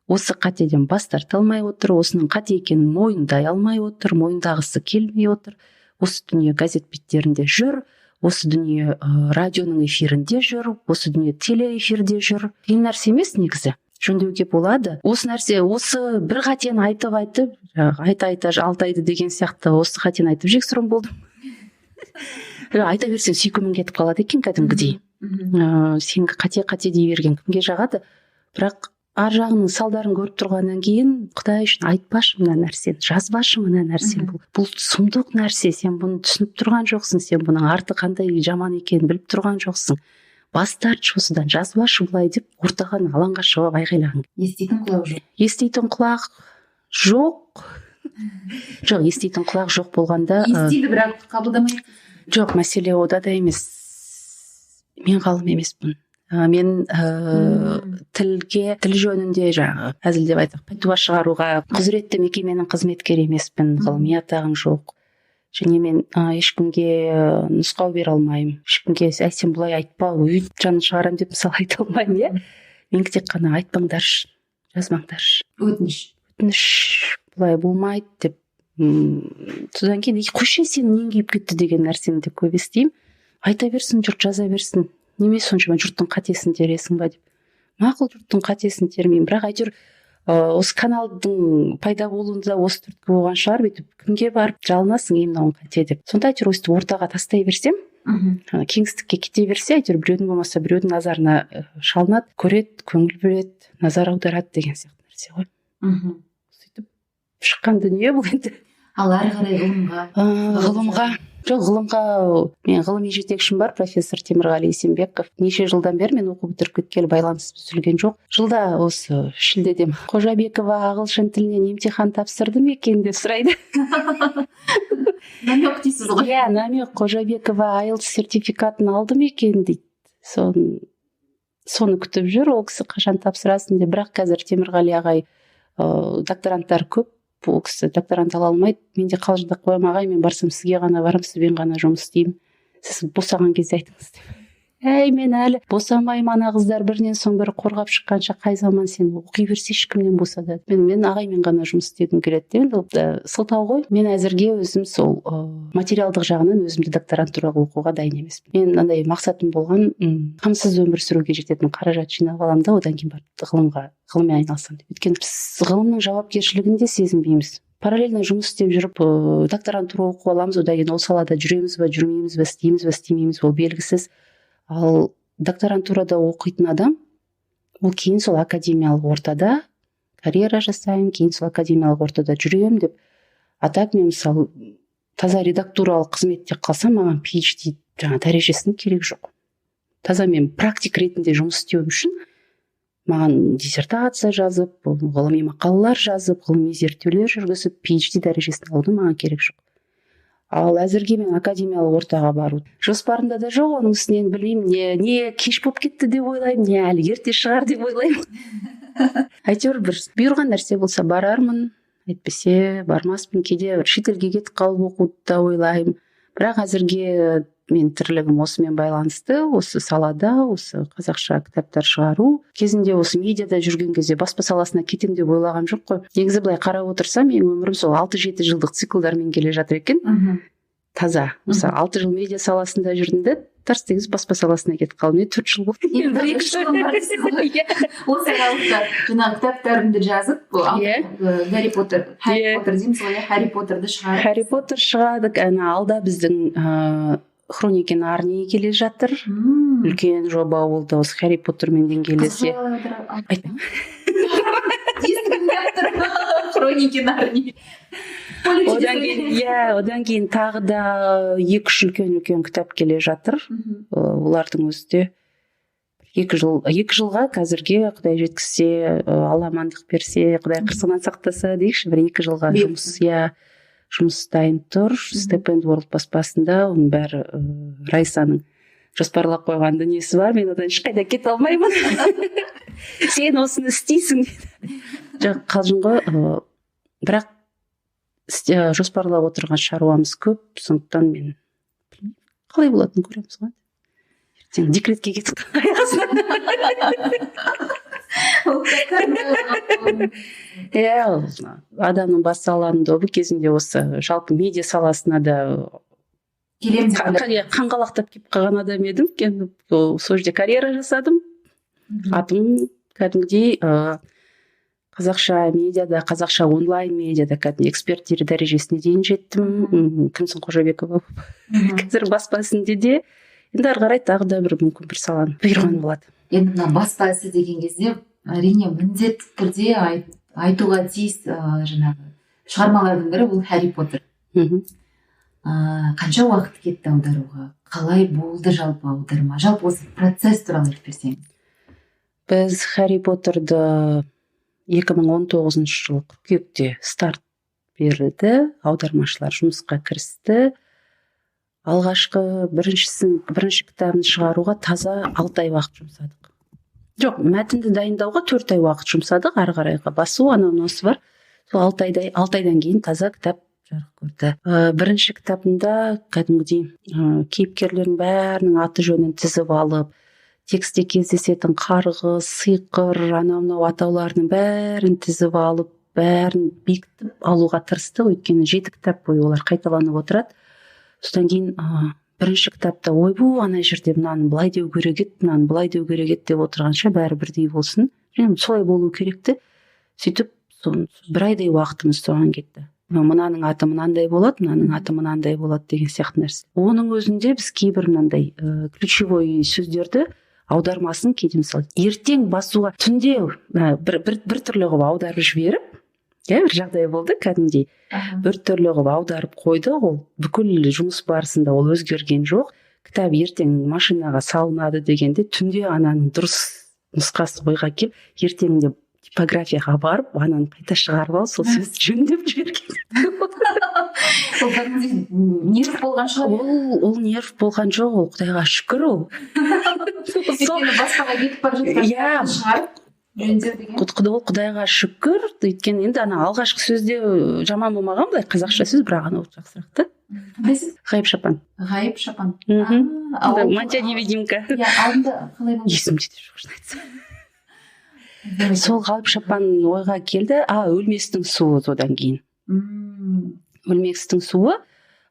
осы қатеден бас тарта алмай отыр, осының қате екенін мойындай алмай отыр, мойындағысы келмей отыр. Осы дүние газет беттерінде жүр, осы дүние радионың эфирінде жүр, осы дүние телеэфирде жүр. Қиын нәрсе емес негізі. Жөндеуге болады. Осы нәрсе, осы бір қатені айтып, айта алтайды деген сияқты осы қатені айтып жексұрын болдым. Айта берсең сүйкімің кетіп қалады екен кәдімгідей. Сен қате дей берген кімге жағады? Бірақ ар жағының салдарын көріп тұрғаннан кейін, Құдай үшін айтпашы мына нәрсені, жазбашы мына нәрсені. Бұл сұмдық нәрсе, сен бұны түсініп тұрған жоқсың, сен бұның арты қандай жаман екенін біліп тұрған жоқсың. Бас тартшы осыдан, жазбашы былай деп ортаған алаңға шығып айғайлаған. Еститін құлақ жоқ. Еститін құлақ жоқ. Жоқ, еститін құлақ жоқ болғанда. Естиді, бірақ қабылдамайды. Жоқ, мәселе ода да емес. Мен ғалым емеспін. Мен тіл жөнінде жаңағы әзілдеп айтсақ пәтуа шығаруға құзыретті мекеменің қызметкері емеспін, ғылыми атағым жоқ. Және мен ешкімге нұсқау бере алмаймын. Ешкімге сен бұлай айтпа, жанын шығарам деп мысалы айта алмаймын, иә. Мен тек қана айтпаңдаршы, жазбаңдаршы. Өтініш бұлай болмайды деп. Содан кейін қойшы сен нең күйіп кетті деген нәрсені де көп естимін. Айта берсін, жұрт жаза берсін. Неме соншама жұрттың қатесін тересің ба деп. Мақұл, жұрттың қатесін термеймін, бірақ әйтеуір осы каналдың пайда болуында осы түрткі болған шығар, бүйтіп кімге барып жалынасың мынауың қате деп. Сонда әйтеуір өстіп ортаға тастай берсем, кеңістікке кете берсе, әйтеуір біреудің болмаса біреудің назарына шалынады, көреді, көңіл бөледі, назар аударады деген сияқты нәрсе ғой. Сөйтіп шыққан дүние бұл енді. Ал әрі қарай ғылымға мен ғылыми жетекшім бар, профессор Темірғали Есенбеков. Неше жылдан бері мен оқу бітіріп кеткелі байланыс үзілген жоқ. Жылда осы шілдеде Қожабекова ағылшын тілінен емтихан тапсырды ма екен деп сұрайды. Намек дейсіз ғой. Иә, намек. Қожабекова IELTS сертификатын алды ма екен дейді. Соны күтіп жүр, ол кісі қашан тапсырасын деп. Бірақ қазір Темірғали ағай докторанттар көп. Бұл кісі докторант ала алмайды. Мен де қалжыңдап қоямын, ағай, мен барсам сізге ғана барам, сізбен ғана жұмыс істеймін. Сіз босаған кезде айтыңыз деп. Мен әлі босамаймын, ана қыздар бірінен соң бірі қорғап шыққанша қай заман сен оқи берсе ешкімнен босады. Мен ағаймен ғана жұмыс істегім келеді. Енді сылтау ғой. Мен әзірге өзім сол материалдық жағынан өзімді докторантураға оқуға дайын емеспін. Мен мынандай мақсатым болған, қамсыз өмір сүруге жететін қаражат жинап аламын да, одан кейін барып ғылыммен айналысамын деп. Өйткені біз ғылымның жауапкершілігін де сезінбейміз. Параллельно жұмыс істеп жүріп докторантура оқып аламыз, одан кейін ол салада жүреміз бе, жүрмейміз бе, істейміз бе, істемейміз, ол белгісіз. Ал докторантурада оқитын адам, ол кейін сол академиялық ортада карьера жасаймын, кейін сол академиялық ортада жүремін деп. А так мен мысалы таза редактуралық қызметте қалсам, маған PhD дәрежесінің керек жоқ. Таза мен практик ретінде жұмыс істеуім үшін маған диссертация жазып, ғылыми мақалалар жазып, ғылыми зерттеулер жүргізіп, PhD дәрежесін алудың маған керек жоқ. Ал әзірге мен академиялық ортаға бару жоспарында да жоқ. Оның үстінен білмеймін, не кеш болып кетті деп ойлаймын, не әлі ерте шығар деп ойлаймын. Әйтеуір бір бұйырған нәрсе болса барармын, әйтпесе бармаспын. Кейде шетелге кетіп қалып оқуды да ойлаймын. Бірақ әзірге менің тірлігім осымен байланысты, осы салада, осы қазақша кітаптар шығару. Кезінде осы медиада жүрген кезде баспа саласына кетем деп ойлағам жоқ қой. Негізі былай қарап отырсам, менің өмірім сол 6-7 жылдық циклдармен келе жатыр екен. Таза. Мысалы 6 жыл медиа саласында жүрдім де, тарс тегіс баспа саласына кетіп қалдым. Мен 4 жыл болды. Осы аралықта жаңағы кітаптарымды жазып, Гарри Поттер дейміз ғой, Харри Поттерді шығардық. Харри Поттер шығардық. Алда біздің Хроники Нарнии келе жатыр. Үлкен жоба болды осы Харри Поттермен деңгейлесе. Хроники Нарнии. Одан кейін тағы да 2-3 үлкен кітап келе жатыр. Олардың өзі де 2 жылға қазірге Құдай жеткізсе, Алла амандық берсе, Құдай қырсығынан сақтаса дейікші, 1-2 жылға жұмыс дайын тұр. Steppenwolf World баспасында. Оның бәрі Райсаның жоспарлап қойған дүниесі бар. Мен одан ешқайда кете алмаймын. Сен осыны істейсің. Қалжың ғой. Бірақ жоспарлап отырған шаруамыз көп, сондықтан мен қалай болатынын көреміз ғой. Ертең декретке кетіп адамның бас саланың добы кезінде осы жалпы медиа саласына да қанғалақтап келіп қалған адам едім. Сол жерде карьера жасадым. Атым кәдімгідей қазақша медиада, қазақша онлайн медиада кәдімгі эксперт дәрежесіне дейін жеттім. Күмсін Қожабекова қазір баспа ісінде де. Енді ары қарай тағы да бір мүмкін бір саланы бұйырған болады. Енді мына баспа ісі деген кезде әрине міндетті түрде айтуға тиіс жаңағы шығармалардың бірі бұл Харри Поттер. Қанша уақыт кетті аударуға? Қалай болды жалпы аударма? Жалпы осы процесс туралы айтып берсеңіз. Біз Харри Поттерді 2019 жылы қыркүйекте старт берілді. Аудармашылар жұмысқа кірісті. Алғашқы бірінші кітабын шығаруға таза 6 ай уақыт жұмсадық. Жоқ, мәтінді дайындауға 4 ай уақыт жұмсадық, ары қарайға басу анаусы бар. Сол 6 айдан кейін таза кітап жарық көрді. Бірінші кітабында кәдімгідей кейіпкерлердің бәрінің аты жөнін тізіп алып, текстте кездесетін қарғыс, сиқыр, анау атауларының бәрін тізіп алып, бәрін бекітіп алуға тырыстық. Өйткені 7 кітап бойы олар қайталанып отырады. Содан кейін бірінші кітапта ойбу ана жерде мынаны былай деу керек еді, мынаны былай деу керек еді деп отырғанша бәрі бірдей болсын. Және солай болу керекті. Сөйтіп 1 айдай уақытымыз соған кетті. Мынаның аты мынандай болады, мынаның аты мынандай болады деген сияқты нәрсе. Оның өзінде біз кейбір мынандай ключевой сөздерді аудармасын кейде мысалы ертең басуға түнде бір түрлі қылып аударып жіберіп, бір жағдай болды кәдімгідей. Бір түрлі қылып аударып қойды, ол бүкіл жұмыс барысында ол өзгерген жоқ. Кітап ертең машинаға салынады дегенде түнде ананың дұрыс нұсқасы ойға келіп, ертеңінде типографияға барып, ананы қайта шығарып алып, сол сөзді жөндеп жіберген. Нерв болған шығар? Ол нерв болған жоқ, ол Құдайға шүкір ол. Басқаға кетіп бара жатқан шығарып Құдайға шүкір. Өйткені енді алғашқы сөзде жаман болмаған, былай қазақша сөз, бірақ анау жақсырақ та. Ғайып шапан. Ғайып шапан. Мантия-невидимка. Алдында қалай болды? Есімде де жоқ, шын айтсам. Сол ғайып шапан ойға келді. Өлместің суы одан кейін. Өлместің суы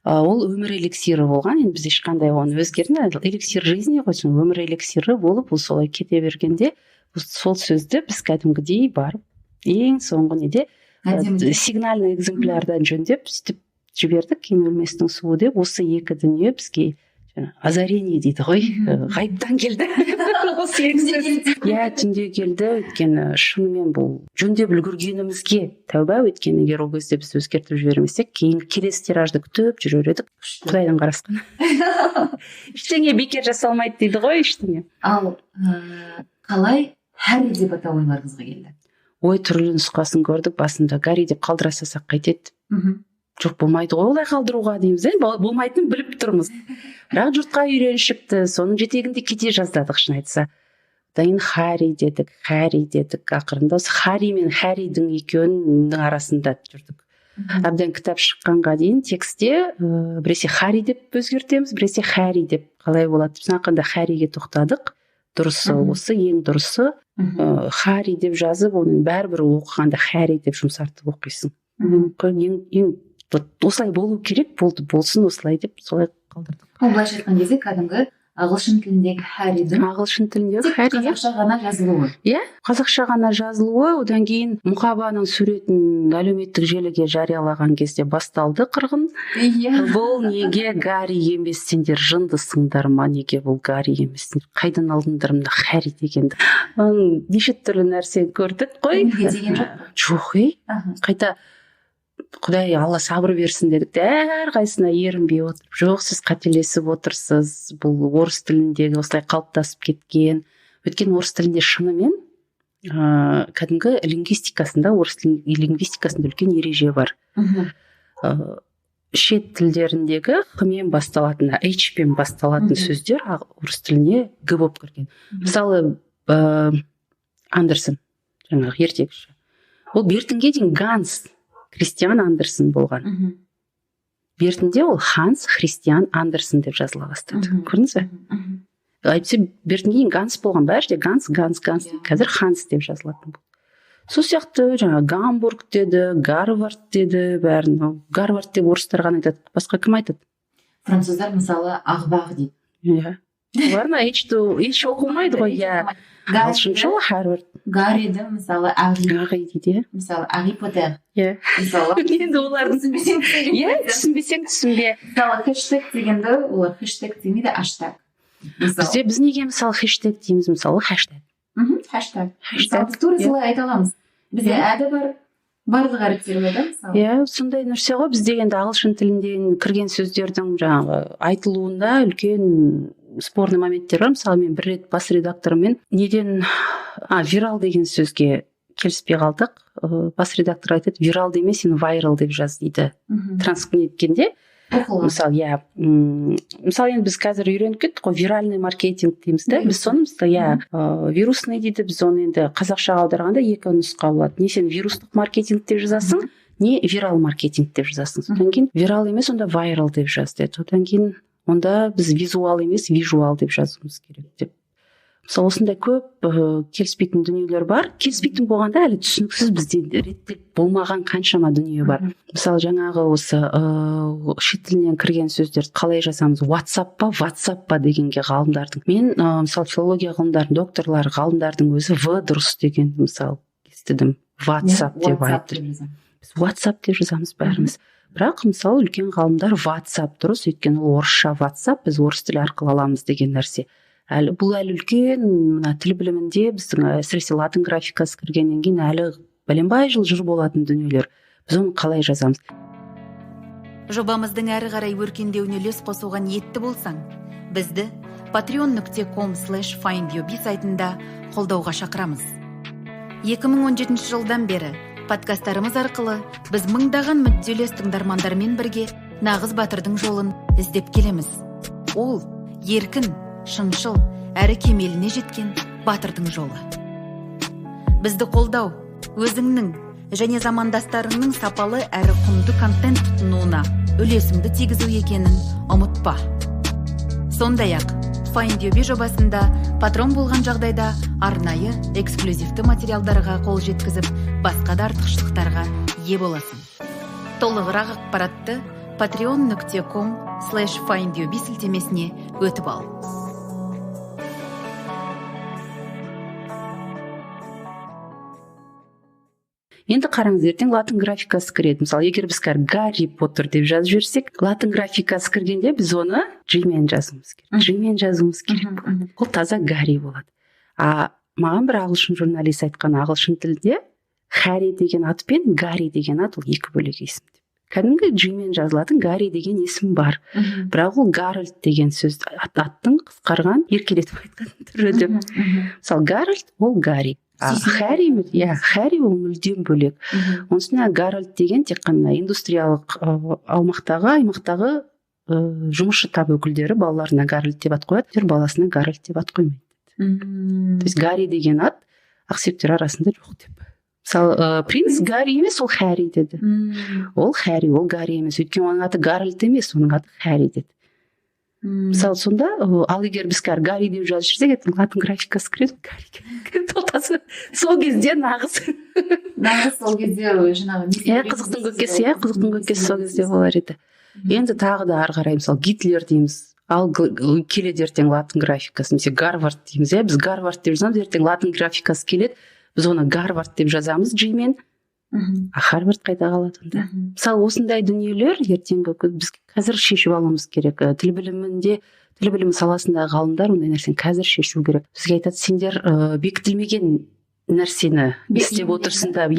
ол өмір эликсирі болған. Енді біз ешқандай оны өзгерді. Эликсир жизни ғой, өмір эликсирі болып, ол солай кете бергенде сол сөзді біз кәдімгідей барып ең соңғы неде сигнальный экземплярдан жөндеп сөйтіп жібердік. Кейін өлместің суы деп осы 2 дүние бізге озарение дейді ғой, ғайыптан келді. Түнде келді. Өйткені шынымен бұл жөндеп үлгергенімізге тәуба. Өйткені егер ол кезде біз өзгертіп жібермесек, кейін келесі тиражды күтіп жүрер едік. Құдайдан қарасқан. Ештеңе бекер жасалмайды дейді ғой, ештеңе. Ал қалай Харри деп атау ойларыңызға келді? Ой, түрлі нұсқасын көрдік. Басында Гарри деп қалдыра салсақ қайтеді. Жоқ, болмайды ғой олай қалдыруға дейміз. Болмайтынын біліп тұрмыз. Бірақ жұртқа үйреншікті. Соның жетегінде кете жаздадық, шын айтса. Дайын Харри дедік. Ақырында осы Харри мен Харридің екеуінің арасында жүрдік. Әбден кітап шыққанға дейін текстте біресе Харри деп өзгертеміз, біресе Харри деп қалай болады. Біз ақырында Харриге тоқтадық. Дұрысы осы, ең дұрысы Харри деп жазып, оның бәрібір оқығанда Харри деп жұмсартып оқисың. Ең осылай болу керек, болсын осылай деп солай қалдырдық. Ол былайша айтқан кезде кәдімгі ағылшын тіліндегі Харридің қазақша ғана жазылуы. Иә, қазақша ғана жазылуы, одан кейін Мұқабаның суретін әлеуметтік желіге жариялаған кезде басталды қырғын. Бұл неге Гарри емес, сендер жындысыңдар ма, неге бұл Гарри емес, қайдан алдыңдар мына Харри дегенді. Неше түрлі нәрсе көрдік қой. Жоқ, қайта Құдай Алла сабыр берсін дедік, әрқайсына ерінбей отырып, жоқ, сіз қателесіп отырсыз, бұл орыс тіліндегі осылай қалыптасып кеткен. Өйткені орыс тілінде шынымен кәдімгі лингвистикасында, орыс лингвистикасында үлкен ереже бар. Шет тілдеріндегі х-мен басталатын, h-пен басталатын сөздер орыс тіліне г болып кірген. Мысалы, Андерсон, жаңағы ертегіші. Ол бертінге дейін Ганс Христиан Андерсон болған. Бертінде ол Ханс Христиан Андерсон деп жазыла бастады. Көрдіңіз бе? Әйтпесе бертінге дейін Ганс болған, бәрі де Ганс. Қазір Ханс деп жазылатын болды. Сол сияқты жаңа Гамбург деді, Гарвард деді, бәрін. Гарвард деп орыстар ғана айтады, басқа кім айтады? Француздар мысалы Ағбақ дейді. Иә. Оларына еш оқылмайды ғой, иә. Ағылшынша Харвард. Гарриді мысалы Ағи дейді. Мысалы Ағи Потер. Иә. Мысалы енді олардың түсінбесең түсінбе. Мысалы хэштег дегенді олар хэштег демейді, аштаг. Біз неге мысалы хэштег дейміз, мысалы хэштег. Хэштег. Біз тура солай айта аламыз. Бізде әді бар, барлық әріптер бар да мысалы. Иә, сондай нәрсе ғой. Біз дегенде ағылшын тілінден кірген сөздердің жаңағы айтылуында үлкен спорный моменттер бар. Мысалы мен бір рет бас редакторымен неден вирал деген сөзге келіспей қалдық. Бас редактор айтады, вирал емес, сен вайрал деп жаз дейді. Транскриптінде. Мысалы, иә, мысалы енді біз қазір үйреніп кеттік қой, виральный маркетинг дейміз да. Біз соны вирусный дейді, біз оны енді қазақшаға аударғанда екі нұсқа болады. Не сен вирустық маркетинг деп жазасың, не вирал маркетинг деп жазасың. Содан кейін вирал емес, онда вайрал деп жаз деді. Одан кейін онда біз визуал емес, вижуал деп жазуымыз керек деп. Мысалы, осындай көп келіспейтін дүниелер бар. Келіспейтін болғанда әлі түсініксіз бізде реттеп болмаған қаншама дүние бар. Мысалы, жаңағы осы шет тілінен кірген сөздерді қалай жазамыз? WhatsApp па дегенге ғалымдардың. Мен мысалы филология ғылымдарының докторлары, ғалымдардың өзі в дұрыс деген мысалы естідім. WhatsApp деп айтты. Біз WhatsApp деп жазамыз бәріміз. Бірақ мысалы үлкен ғалымдар WhatsApp дұрыс, өйткені ол орысша WhatsApp, біз орыс тілі арқылы аламыз деген нәрсе. Бұл әлі үлкен тіл білімінде біздің әсіресе латын графикасы кіргеннен кейін әлі бәленбай жыл болатын дүниелер. Біз оны қалай жазамыз? Жобамыздың әрі қарай өркендеуіне үлес қосуға ниетті болсаң, бізді patreon.com/findyourbe сайтында қолдауға шақырамыз. 2017 жылдан бері подкасттарымыз арқылы біз мыңдаған мүдделес тыңдармандармен бірге нағыз батырдың жолын іздеп келеміз. Ол еркін, шыншыл, әрі кемеліне жеткен батырдың жолы. Бізді қолдау, өзіңнің және замандастарыңның сапалы әрі құнды контент тұтынуына үлесіңді тигізу екенін ұмытпа. Сондай-ақ, Find Your Be жобасында патрон болған жағдайда арнайы эксклюзивті материалдарға қол жеткізіп, басқа да артықшылықтарға ие боласың. Толығырақ ақпаратты patreon.com/findyourbe сілтемесіне өтіп ал. Енді қараңыз, ертең латын графикасы кіреді. Мысалы, егер біз Гарри Поттер деп жазып жіберсек, латын графикасы кіргенде біз оны G-мен жазуымыз керек. Ол таза Гарри болады. Маған бір ағылшын журналист айтқан, ағылшын тілде Харри деген ат пен Гарри деген ат ол екі бөлек есім деп. Кәдімгі G-мен жазылатын Гарри деген есім бар. Бірақ ол Гарольд деген сөз аттың қысқарған еркелетіп айтқан түрі деп. Мысалы, Гарольд ол Гарри. Харри ол мүлдем бөлек. Онысына Гарольд деген тек қана индустриялық аймақтағы жұмысшы тап өкілдері балаларына Гарольд деп ат қояды, баласына Гарольд деп ат қоймайды. То есть Гарри деген ат ақсүйектер арасында жоқ деп. мысалы принц Гарри емес, ол Харри деді. Ол Харри, ол Гарри емес, өйткені оның аты Гарольд емес, оның аты Харри деді. Мысалы сонда ал егер біз Гарри деп жазып жүрсек, латын графикасы кіреді, Гарри. Сол кезде нағыз сол кезде жаңағы қызықтың көкесі сол кезде болар еді. Енді тағы да ары қарай мысалы Гитлер дейміз, ал келеді ертең латын графикасы, немесе Гарвард дейміз, біз Гарвард деп жазамыз, ертең латын графикасы келеді, біз оны Гарвард деп жазамыз G-мен, а Харвард қайда қалады онда? Мысалы осындай дүниелер ертеңгі біз қазір шешіп алуымыз керек. Тіл білімі саласындағы ғалымдар ондай нәрсені қазір шешу керек. Бізге айтады, сендер бекітілмеген нәрсені істеп отырсыңдар,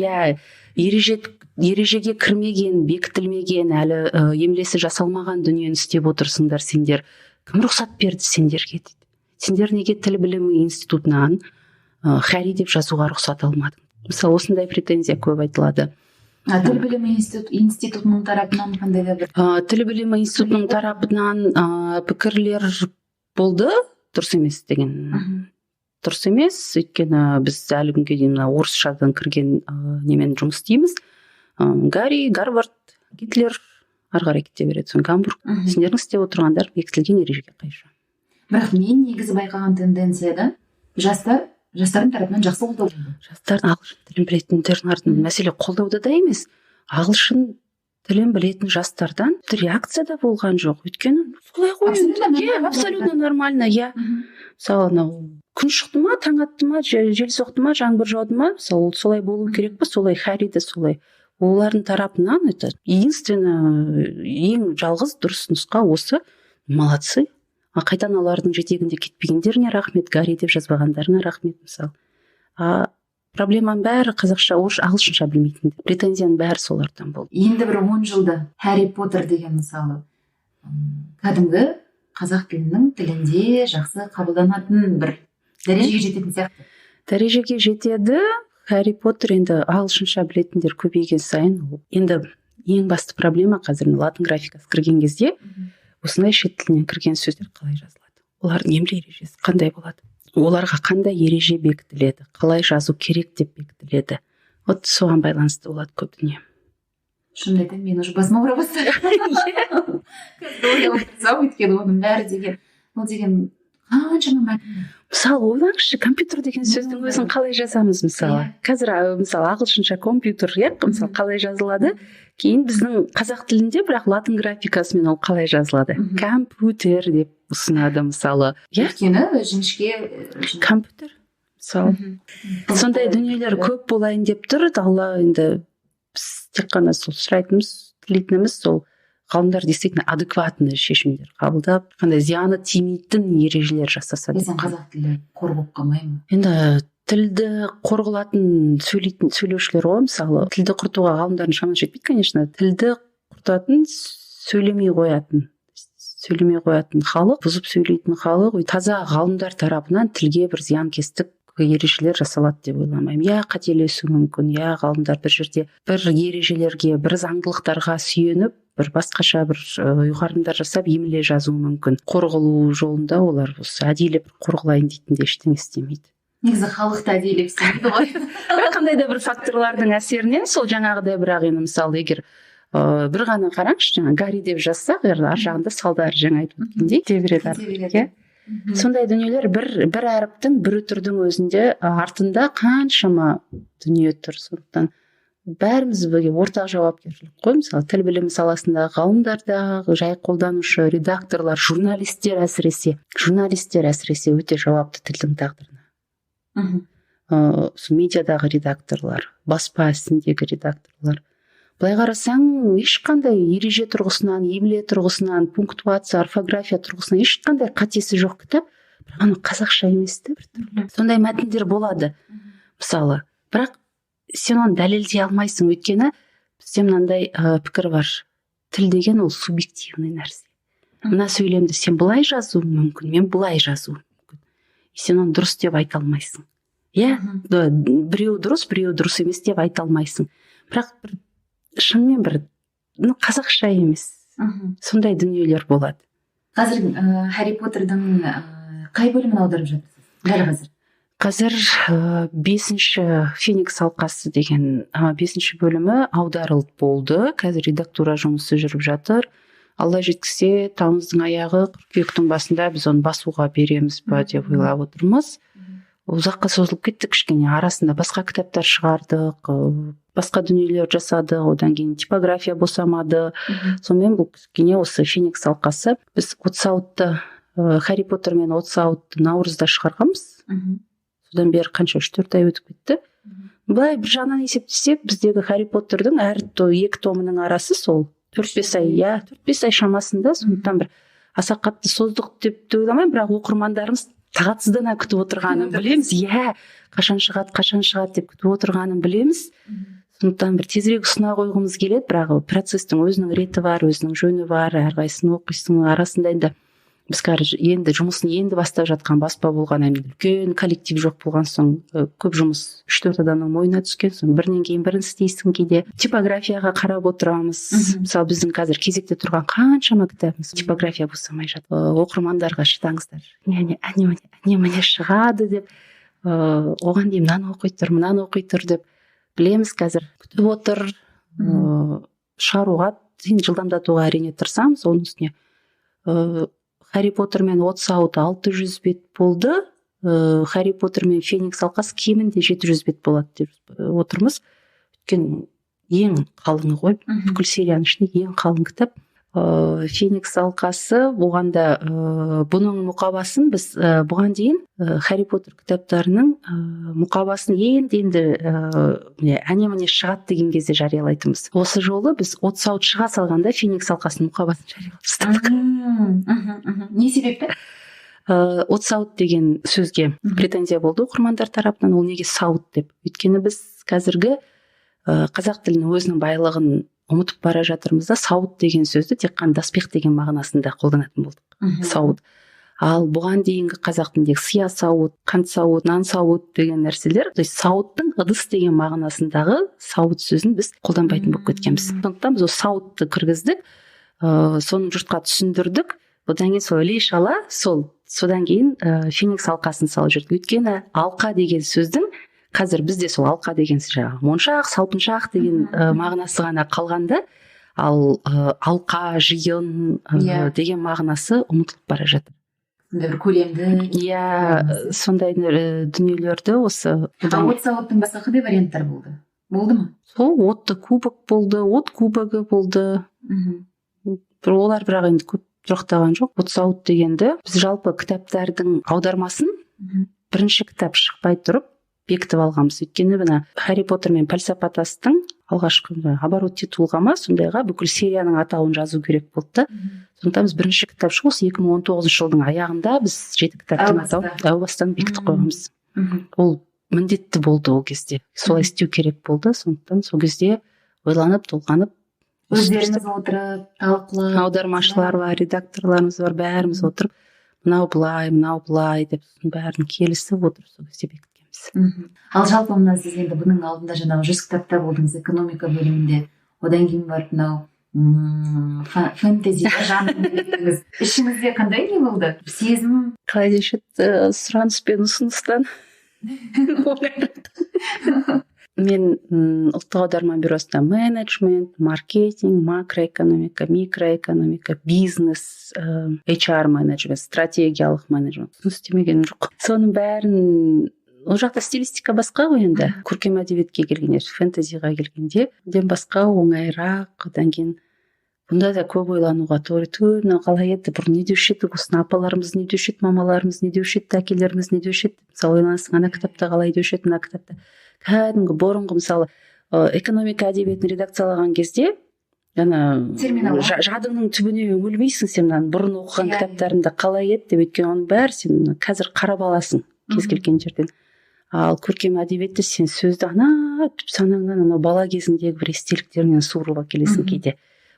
ережеге кірмеген, бекітілмеген, әлі емлесі жасалмаған дүниені істеп отырсыңдар сендер. Кім рұқсат берді сендерге дейді. Сендер неге тіл білімі институтынан Харри деп жазуға рұқсат алмадың? Мысалы осындай претензия көп айтылады. Тіл білімі институтының тарапынан қандай да бір тіл білімі институтының тарапынан пікірлер болды, дұрыс емес деген. Дұрыс емес, өйткені біз әлі күнге дейін орысшадан кірген немен жұмыс істейміз. Гарри, Гарвард, Гитлер ары қарай кете береді, соң Гамбург. Сендердің істеп отырғандар бекітілген ережеге қайшы. Бірақ мен негізі байқаған тенденцияда жастардың тарапынан жақсы қолдау болды. Жастардың ағылшын тілін білетіндердің артынан мәселе қолдауда да емес, ағылшын тілін білетін жастардан реакция да болған жоқ. Өйткені солай ғой, абсолютно нормально, мысалы күн шықты ма, таң атты ма, жел соқты ма, жаңбыр жауды ма, мысалы солай болу керек па, солай Харри де солай. Олардың тарапынан это ең жалғыз дұрыс нұсқа осы, молодцы. Қайдан олардың жетегінде кетпегендеріне рахмет, Гарри деп жазбағандарына рахмет, мысалы. Проблеманың бәрі қазақша, ағылшынша білмейтін. Претензияның бәрі солардан болды. Енді бір 10 жылда Харри Поттер деген мысалы кәдімгі қазақ тілінде жақсы қабылданатын бір дәрежеге жететін сияқты. Дәрежеге жетеді. Харри Поттер енді ағылшынша білетіндер көбейген сайын, енді ең басты проблема қазір латын графикасы кірген кезде осындай шет тілінен кірген сөздер қалай жазылады? Олардың емле ережесі қандай болады? Оларға қандай ереже бекітіледі? Қалай жазу керек деп бекітіледі? Вот соған байланысты болады көп дүние. Шынымды айтайын, мен уже басыма ауыра бастады. Өйткені оның бәрі деген, ол деген қаншама мәтін. Мысалы ойлаңызшы, компьютер деген сөздің өзін қалай жазамыз мысалы? Қазір мысалы ағылшынша компьютер, мысалы қалай жазылады? Кейін біздің қазақ тілінде бірақ латын графикасымен ол қалай жазылады? Компьютер деп ұсынады мысалы. Өйткені жіңішке компьютер мысалы. Сондай дүниелер көп болайын деп тұр. Алла енді біз тек қана сол сұрайтынымыз, тілейтініміз сол ғалымдар действительно адекватный шешімдер қабылдап, қандай зияны тимейтін ережелер жасаса. Біздің қазақ тілі қор болып қалмай ма? Енді тілді қор қылатын сөйлеушілер ғой, мысалы тілді құртуға ғалымдардың шамасы жетпейді, конечно. Тілді құртатын сөйлемей қоятын халық, бұзып сөйлейтін халық, таза ғалымдар тарапынан тілге бір зиянкестік ережелер жасалады деп ойламаймын. Қателесу мүмкін, ғалымдар бір жерде бір ережелерге, бір заңдылықтарға сүйеніп, бір басқаша бір ұйғарымдар жасап емле жазуы мүмкін. Қорғылу жолында олар осы әдейі бір қорғылайын дейтін де ештеңе істемейді. Негізі халықты әдейілеп істемейді ғой. Қандай да бір факторлардың әсерінен сол жаңағыдай, бірақ енді мысалы егер бір ғана қараңызшы, жаңа Гарри деп жазсақ, ар жағында салдары жаңа айтып өткендей кете береді. Сондай дүниелер бір әріптің, бір үтірдің өзінде артында қаншама дүние тұр. Сондықтан бәріміз бірге ортақ жауапкершілік қой. Мысалы тіл білімі саласындағы ғалымдарда, жай қолданушы, редакторлар, журналистер әсіресе өте жауапты тілдің тағдырына. Медиадағы редакторлар, баспа ісіндегі редакторлар. Былай қарасаң, ешқандай ереже тұрғысынан, емле тұрғысынан, пунктуация, орфография тұрғысынан ешқандай қатесі жоқ кітап, бірақ қазақша емес те бір түрлі. Сондай мәтіндер болады. Мысалы, бірақ сен оны дәлелдей алмайсың, өйткені бізде мынандай пікір бар. Тіл деген ол субъективный нәрсе. Мына сөйлемді сен былай жазуың мүмкін, мен былай жазуым мүмкін. Сен оны дұрыс деп айта алмайсың. Біреу дұрыс емес деп айта алмайсың. Бірақ шынымен бір қазақша емес. Сондай дүниелер болады. Қазір Харри Поттердің қай бөлімін аударып жатырсыз? Дәл қазір. Қазір 5-ші Феникс алқасы деген 5-ші бөлімі аударылып болды. Қазір редактура жұмысы жүріп жатыр. Алла жеткісе, тамыздың аяғы, қыркүйектің басында біз оны басуға береміз ба деп ойлап отырмыз. Ұзаққа созылып кетті кішкене. Арасында басқа кітаптар шығардық, басқа дүниелер жасадық, одан кейін типография босамады. Сонымен бұл кішкене осы Феникс алқасы. Біз Отсаутты, Харри Поттер мен Отсаутты наурызда шығарғанбыз. Содан бері қанша 3-4 ай өтіп кетті. Былай бір жағынан есептесек, біздегі Харри Поттердің әр 2 томының арасы сол 4-5 ай, 4-5 ай шамасында. Сондықтан бір аса қатты создық деп ойламаймын, бірақ оқырмандарымыз тағатсыздана күтіп отырғанын білеміз. Қашан шығады деп күтіп отырғанын білеміз. Сондықтан бір тезірек ұсына қойғымыз келеді, бірақ процестің өзінің реті бар, өзінің жөні бар, әрқайсысын оқисың арасында енді біз енді жұмысын бастап жатқан баспа болған, үлкен коллектив жоқ болған соң көп жұмыс 3-4 адамның мойнына түскен соң бірінен кейін бірін істейсің. Кейде типографияға қарап отырамыз. Мысалы біздің қазір кезекте тұрған қаншама кітабымыз типография босамай жатыр. Оқырмандарға шыдаңыздар, әне шығады деп, оған дейін мынаны оқи тұр деп білеміз. Қазір күтіп отыр, шығаруға жылдамдатуға әрине тырысамыз. Оның үстіне Харри Поттер мен Отсаут 600 бет болды. Харри Поттер мен Феникс алқасы кемінде 700 бет болады деп отырмыз. Өйткені ең қалыңы ғой, бүкіл серияның ішінде ең қалың кітап. Феникс алқасы, оғанда бұның мұқабасын біз бұған дейін Харри Поттер кітаптарының мұқабасын енді әне-міне шығады деген кезде жариялайтынбыз. Осы жолы біз Отсаут шыға салғанда Феникс алқасының мұқабасын жариялап тастадық. Не себепті? Отсаут деген сөзге претензия болды оқырмандар тарапынан, ол неге саут деп. Өйткені біз қазіргі қазақ тілінің өзінің байлығын ұмытып бара жатырмыз да, сауыт деген сөзді тек қана доспех деген мағынасында қолданатын болдық. Сауыт. Ал бұған дейінгі қазақ тіліндегі сия сауыт, қант сауыт, нан сауыт деген нәрселер, то есть сауыттың ыдыс деген мағынасындағы сауыт сөзін біз қолданбайтын болып кеткенбіз. Сондықтан біз осы сауытты кіргіздік, соны жұртқа түсіндірдік. Одан кейін сол іле шала, содан кейін Феникс алқасын салып жүрдік. Өйткені алқа деген сөздің қазір бізде сол алқа деген моншақ, салпыншақ деген мағынасы ғана қалғанда, ал алқа, жиын деген мағынасы ұмытылып бара жатыр. Бір көлемді. Сондай дүниелерді осы. Отсауыттың басқа қандай варианттар болды? Болды ма? Сол отты кубок болды, от кубогы болды. Олар бірақ енді көп тұрақтаған жоқ. Отсауыт дегенді біз жалпы кітаптардың аудармасын бірінші кітап шықпай тұрып бекітіп алғанбыз. Өйткені мына Харри Поттер мен пәлсапатастың алғашқы оборот титулға ма сондайға бүкіл серияның атауын жазу керек болды. Сондықтан біз бірінші кітап шығу 2019 жылдың аяғында біз 7 кітаптың атауын әу бастан бекітіп қойғанбыз. Ол міндетті болды ол кезде. Солай істеу керек болды. Сондықтан сол кезде ойланып, толғанып, өздеріңіз отырып, талқылап, аудармашылар бар, редакторларымыз бар, бәріміз отырып, мынау былай деп бәрін келісіп отырып сол кезде бекіткенбіз. Ал жалпы мына сіз енді бұның алдында жаңағы 100 кітапта болдыңыз экономика бөлімінде, одан кейін барып мынау фэнтези жанрында беттіңіз. Ішіңізде қандай не болды? Сезім? Қалай деші, сұраныс пен ұсыныстан. Мен ұлттық аударма бюросында менеджмент, маркетинг, макроэкономика, микроэкономика, бизнес, HR менеджмент, стратегиялық менеджмент істемеген жоқ. Соның бәрін, ол жақта стилистика басқа ғой енді. Көркем әдебиетке келгенде, фэнтезиға келгенде, ден басқа оңайырақ. Одан кейін бұнда да көп ойлануға тура мынау қалай еді, бұрын не деуші едік, осыны апаларымыз не деуші еді, мамаларымыз не деуші еді, әкелеріміз не деуші еді. Мысалы ойланасың, ана кітапта қалай деуші еді, мына кітапта. Кәдімгі бұрынғы мысалы экономика әдебиетін редакциялаған кезде жадыңның түбіне үңілмейсің, сен бұрын оқыған кітаптарында қалай еді деп, өйткені оның бәрі сен қазір қарап аласың кез келген жерден. Ал көркем әдебиетте сен сөзді санаңнан бала кезіңдегі бір естеліктерінен суырып әкелесің кейде.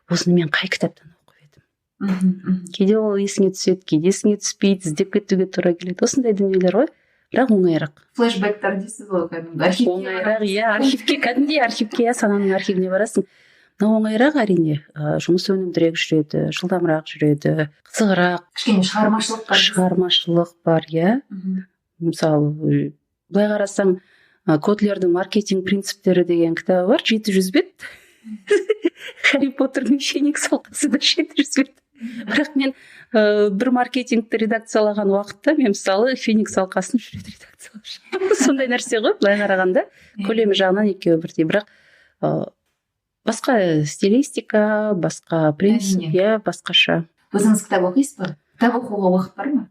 Осыны мен қай кітаптан оқып едім? Кейде ол есіңе түседі, кейде есіңе түспейді, іздеп кетуге тура келеді. Осындай дүниелер ғой. Бірақ оңайырақ. Флешбэктер дейсіз ғой, кәдімгі оңайырақ, архивке, кәдімгідей архивке, сананың архивіне барасың. Мына оңайырақ әрине, жұмыс өнімдірек жүреді, жылдамырақ жүреді, қызығырақ. Кішкене шығармашылық бар, Мысалы, былай қарасаң Котлердің маркетинг принциптері деген кітабы бар, 700 бет. Харри Поттердің феникс алқасы да 700 бет. Бірақ мен бір маркетингті редакциялаған уақытта мен мысалы феникс алқасын 3 рет редакциялап сондай нәрсе ғой, былай қарағанда көлемі жағынан екеуі бірдей. Бірақ басқа стилистика, басқа принцип, басқаша. Өзіңіз кітап оқисыз ба? Кітап оқуға уақыт бар ма?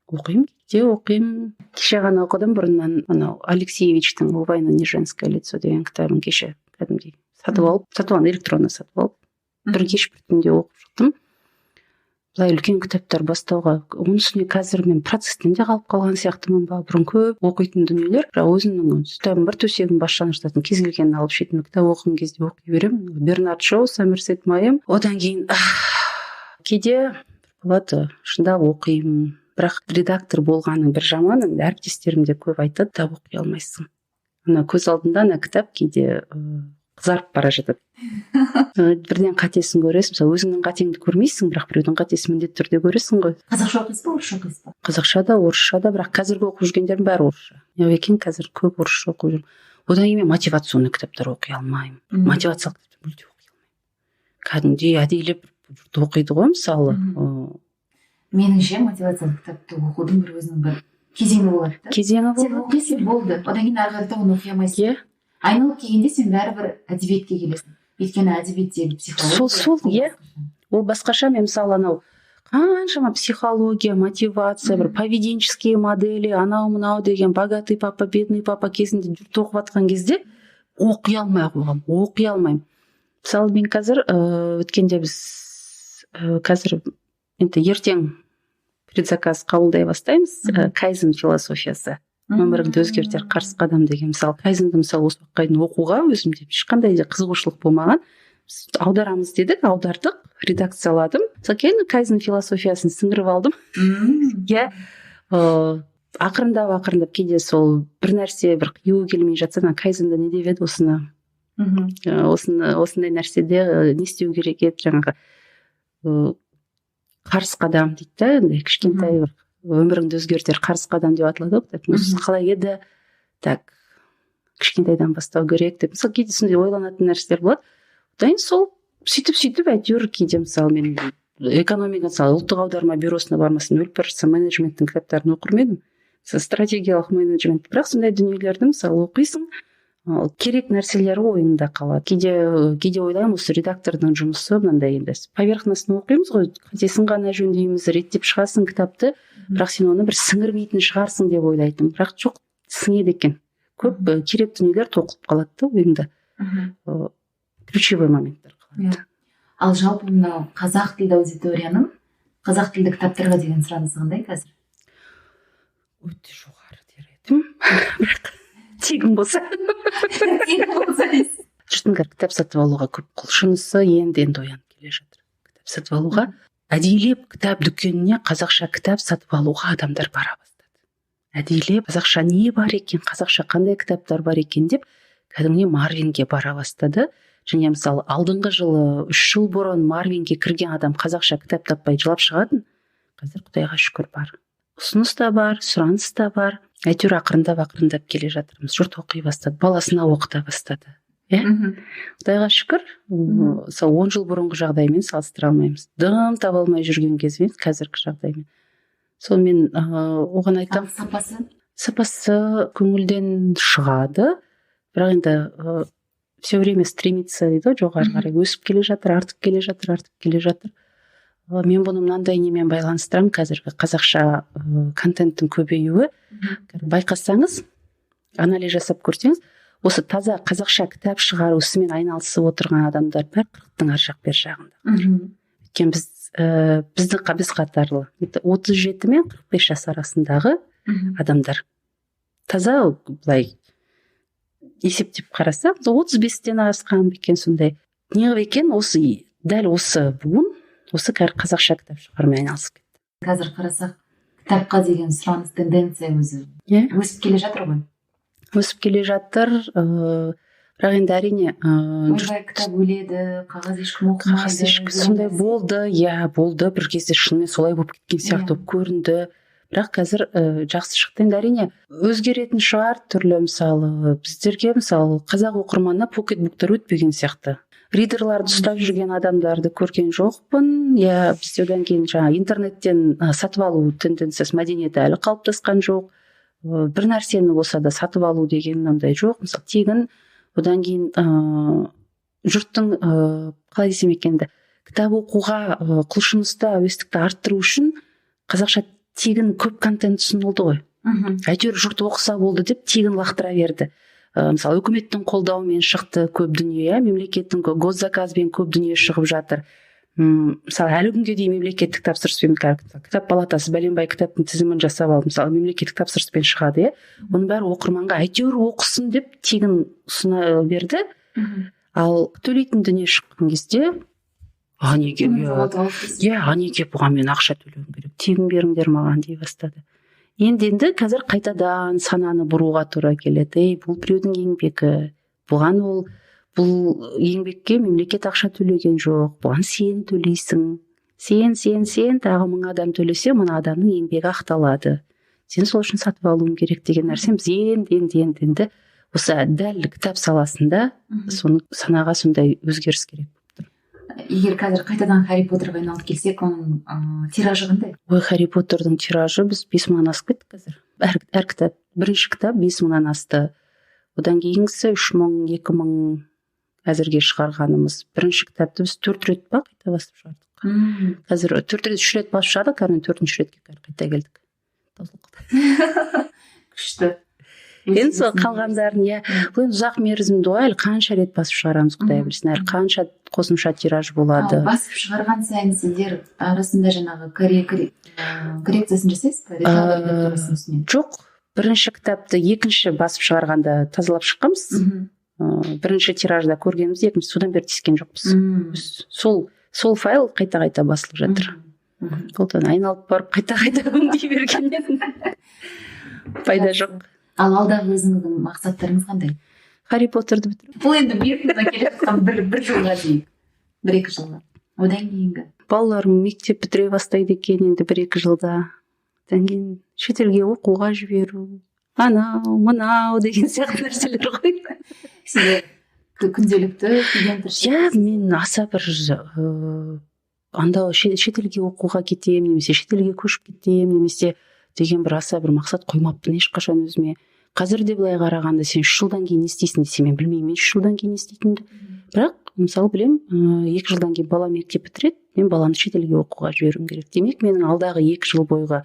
Оқимын. Кеше ғана оқыдым, бұрыннан анау Алексеевичтің «У войны не женское лицо» деген кітабын кеше кәдімгідей сатып алып, электронды сатып алып, бір кеш бір түнде оқып шықтым. Былай үлкен кітаптар бастауға, оның үстіне қазір мен процестен де қалып қалған сияқтымын ба, бұрын көп оқитын дүниелер, бірақ өзімнің кітабым бар, төсегім басшаны жататын, кез келгенін алып шетінен кітап оқыған кезде оқи беремін. Бернард Шоу, Сомерсет Мэйм. Одан кейін кейде болады, шындап оқимын. Бірақ редактор болғаның бір жаманы, әріптестерім де көп айтады, кітап оқи алмайсың. Ана көз алдында ана кітап кейде қызарып бара жатады. Бірден қатесін көресің, мысалы өзіңнің қатеңді көрмейсің, бірақ біреудің қатесін міндетті түрде көресің ғой. Қазақша оқисыз ба, орысша оқисыз ба? Қазақша да, орысша да, бірақ қазіргі оқып жүргендердің бәрі орысша. Екен қазір көп орысша оқып жүрмін. Одан кейін мен мотивационный кітаптар оқи алмаймын. Мотивациялық кітаптар мүлде оқи алмаймын. Кәдімгідей әдейілеп жұрт оқиды ғой, мысалы. Меніңше мотивациялық кітапты оқудың бір өзінің бір кезеңі болады да. Кезеңі болады. Сен оқисың, болды. Одан кейін ары қарата оны оқи алмайсың. Айналып келгенде сен бәрібір әдебиетке келесің. Өйткені әдебиеттегі психология. Ол басқаша. Мен мысалы анау қаншама психология, мотивация, бір поведенческие модели, анау мынау деген богатый папа, бедный папа кезінде жұрт оқып жатқан кезде оқи алмай қойғанмын, оқи алмаймын. Мысалы мен қазір өткенде біз қазір енді ертең предзаказ қабылдай бастаймыз. Кайзен философиясы, өміріңді өзгертер қарсы қадам деген. Мысалы кайзенді мысалы осы уақытқа дейін оқуға өзімде ешқандай да қызығушылық болмаған. Аударамыз дедік, аудардық, редакцияладым. Мысалы кейін кайзен философиясын сіңіріп алдым. Ақырындап кейде сол бір нәрсе бір қиюы келмей жатса, кайзенде не деп еді осындай нәрседе не істеу керек еді, жаңағы қарсы қадам дейді да, енді кішкентай бір өміріңді өзгертер қарсы қадам деп аталады ғой кітап. Қалай еді, так кішкентайдан бастау керек деп. Мысалы кейде сондай ойланатын нәрселер болады. Одан сол сөйтіп әйтеуір кейде мысалы мен экономика, мысалы ұлттық аударма бюросына бармасын өліп бара жатсам менеджменттің кітаптарын оқыр ма едім? Стратегиялық менеджмент. Бірақ сондай дүниелерді мысалы оқисың, керек нәрселері ойыңда қалады. Кейде ойлаймын, осы редактордың жұмысы мынандай, енді поверхностно оқимыз ғой, қатесін ғана жөндейміз, реттеп шығасың кітапты, бірақ сен оны бір сіңірмейтін шығарсың деп ойлайтын. Бірақ жоқ, сіңеді екен. Көп керек дүниелер тоқылып қалады да ойыңда. Ключевой моменттер қалады. Ал жалпы мынау қазақ тілді аудиторияның қазақ тілді кітаптарға деген сұранысы қандай қазір? Өте жоғары дер едім. Бірақ тегін болса жұрттың кітап сатып алуға көп құлшынысы енді оянып келе жатыр. Кітап сатып алуға, әдейілеп кітап дүкеніне қазақша кітап сатып алуға адамдар бара бастады. Әдейілеп қазақша не бар екен, қазақша қандай кітаптар бар екен деп кәдімгі Марвинге бара бастады. Және мысалы алдыңғы жылы 3 жыл бұрын Марвинге кірген адам қазақша кітап таппай жылап шығатын. Қазір Құдайға шүкір бар. Ұсыныс та бар, сұраныс та бар. Әйтеуір ақырындап келе жатырмыз. Жұрт оқи бастады, баласына оқыта бастады. Құдайға шүкір, мысалы 10 жыл бұрынғы жағдаймен салыстыра алмаймыз. Дым таба алмай жүрген кезбен қазіргі жағдаймен. Сол мен оған айтам. Сапасы көңілден шығады. Бірақ енді все время стремится дейді, жоғары қарай өсіп келе жатыр, артып келе жатыр. Мен бұны мынандай немен байланыстырамын, қазіргі қазақша контенттің көбеюі. Байқасаңыз, анализ жасап көрсеңіз, осы таза қазақша кітап шығару ісімен айналысып отырған адамдар бәрі 40-тың ар жақ бер жағында. Өйткені біз қатарлы 37 мен 45 жас арасындағы адамдар. Таза былай есептеп қараса, 35-тен асқан екен сондай. Неғып екен дәл осы буын осы қазақша кітап шығарумен айналысып кетті. Қазір қарасақ, кітапқа деген сұраныс тенденция өзі өсіп келе жатыр ғой. Өсіп келе жатыр, бірақ енді әрине ойбай кітап өледі, қағаз ешкім оқымайды. Сондай болды, болды, бір кезде шынымен солай болып кеткен сияқты болып көрінді. бірақ қазір жақсы шықты. Енді әрине өзгеретін шығар түрлі, мысалы біздерге мысалы қазақ оқырманына покетбуктар өтпеген сияқты, ридерларды ұстап жүрген адамдарды көрген жоқпын. Иә, бізде одан кейін жаңа интернеттен сатып алу тенденциясы, мәдениеті әлі қалыптасқан жоқ. Бір нәрсені болса да сатып алу деген ондай жоқ. Мысалы тегін, одан кейін жұрттың қалай десем екен, кітап оқуға құлшынысты, әуестікті арттыру үшін қазақша тегін көп контент ұсынылды ғой. Әйтеуір жұрт оқыса болды деп тегін лақтыра берді. Мысалы үкіметтің қолдауымен шықты көп дүние, мемлекеттің госзаказбен көп дүние шығып жатыр. Мысалы әлі күнге дейін мемлекеттік тапсырыспен кітап палатасы бәленбай кітаптың тізімін жасап алып, мысалы мемлекеттік тапсырыспен шығады, оның бәрі оқырманға әйтеуір оқысын деп тегін ұсына берді. Ал төлейтін дүние шыққан кезде неге бұған мен ақша төлеуім керек, тегін беріңдер маған дей бастады. Енді қазір қайтадан сананы бұруға тура келеді. Бұл біреудің еңбегі, бұл еңбекке мемлекет ақша төлеген жоқ, бұған сен төлейсің, сен тағы 1000 адам төлесе, мына адамның еңбегі ақталады, сен сол үшін сатып алуың керек деген нәрсе. Біз енді осы дәл кітап саласында соны санаға сондай өзгеріс керек. Егер қазір қайтадан Харри Поттерға айналып келсек, оның тиражы қандай? Харри Поттердің тиражы біз 5000-нан асып кеттік қазір. Әр кітап, бірінші кітап 5000-нан асты. Одан кейінгісі 3000, 2000 әзірге шығарғанымыз. Бірінші кітапты біз 4 рет қайта басып шығардық. Қазір 3 рет басып шығардық, кәдімгі 4-ші ретке қайта келдік. Күшті. Енді сол қалғандарын, бұл ұзақ мерзімді ғой, әлі қанша рет басып шығарамыз, Құдай білсін, әлі қанша қосымша тираж болады. Басып шығарған сайын сендер арасында жаңағы коррекциясын жасайсыз ба? Жоқ, бірінші кітапты екінші басып шығарғанда тазалап шыққанбыз. Бірінші тиражда көргеніміз, екінші содан бері тиіскен жоқпыз. Сол файл қайта басылып жатыр. Одан айналып барып қайта өңдей бергеннен пайда жоқ. Ал алдағы өзіңіздің мақсаттарыңыз қандай? Харри Поттерді бітіру. Бұл енді бұйыртса келе жатқан бір жылға дейін, 1-2 жылға. Одан кейінгі? Балаларым мектеп бітіре бастайды екен енді 1-2 жылда. Одан кейін шетелге оқуға жіберу, анау мынау деген сияқты нәрселер ғой. Сізде күнделікті студент? Мен аса бір шетелге оқуға кетем, немесе шетелге көшіп кетем, немесе деген бір аса бір мақсат қоймаппын ешқашан өзіме. Қазір де былай қарағанда сен 3 жылдан кейін не істейсің десе, мен білмеймін 3 жылдан кейін не істейтінімді. Бірақ мысалы білем, 2 жылдан кейін бала мектеп бітіреді, мен баланы шетелге оқуға жіберуім керек. Демек менің алдағы 2 жыл бойғы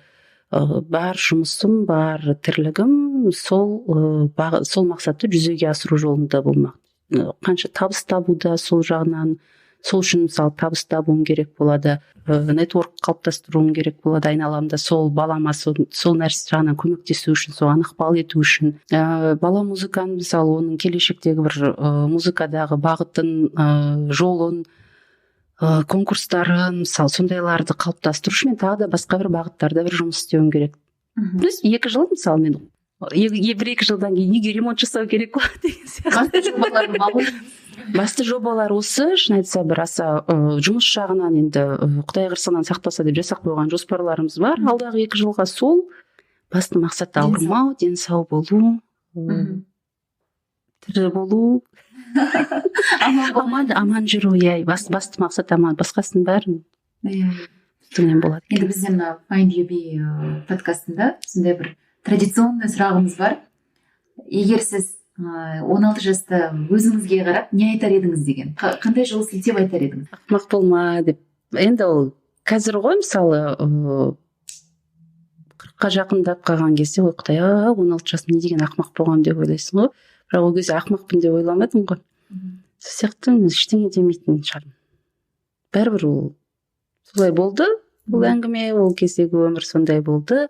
бар жұмысым, бар тірлігім сол мақсатты жүзеге асыру жолында болмақ. Қанша табыс табуда сол жағынан, сол үшін мысалы табыс табуым керек болады, нетворк қалыптастыруым керек болады айналамда, сол балама сол нәрсе жағынан көмектесу үшін, соған ықпал ету үшін. Бала музыканы мысалы оның келешектегі бір музыкадағы бағытын, жолын, конкурстарын, мысалы сондайларды қалыптастыру үшін мен тағы да басқа бір бағыттарда бір жұмыс істеуім керек. Плюс 2 жыл мысалы мен 1-2 жылдан кейін неге ремонт жасау керек болады деген сияқты. Басты жобалар осы, шын айтса бір аса жұмыс жағынан енді Құдай қырсығынан сақтаса деп жасап қойған жоспарларымыз бар. Алдағы 2 жылға сол басты мақсат ауырмау, денсау болу, тірі болу, аман жүру. Басты мақсат аман, басқасын бәрін үстіңнен болады. Енді бізде мына Find You Be подкастында сондай бір традиционный сұрағымыз бар. Егер сіз 16 жаста өзіңізге қарап не айтар едіңіз деген, қандай жол сілтеп айтар едіңіз? Ақымақ болма деп. Енді ол қазір ғой, мысалы 40-қа жақындап қалған кезде, ой Құдай, 16 жасым не деген ақымақ болғам деп ойлайсың ғой. Бірақ ол кезде ақымақпын деп ойламадым ғой. Сол сияқты ештеңе демейтін шығармын. Бәрібір ол солай болды, бұл әңгіме, ол кездегі өмір сондай болды.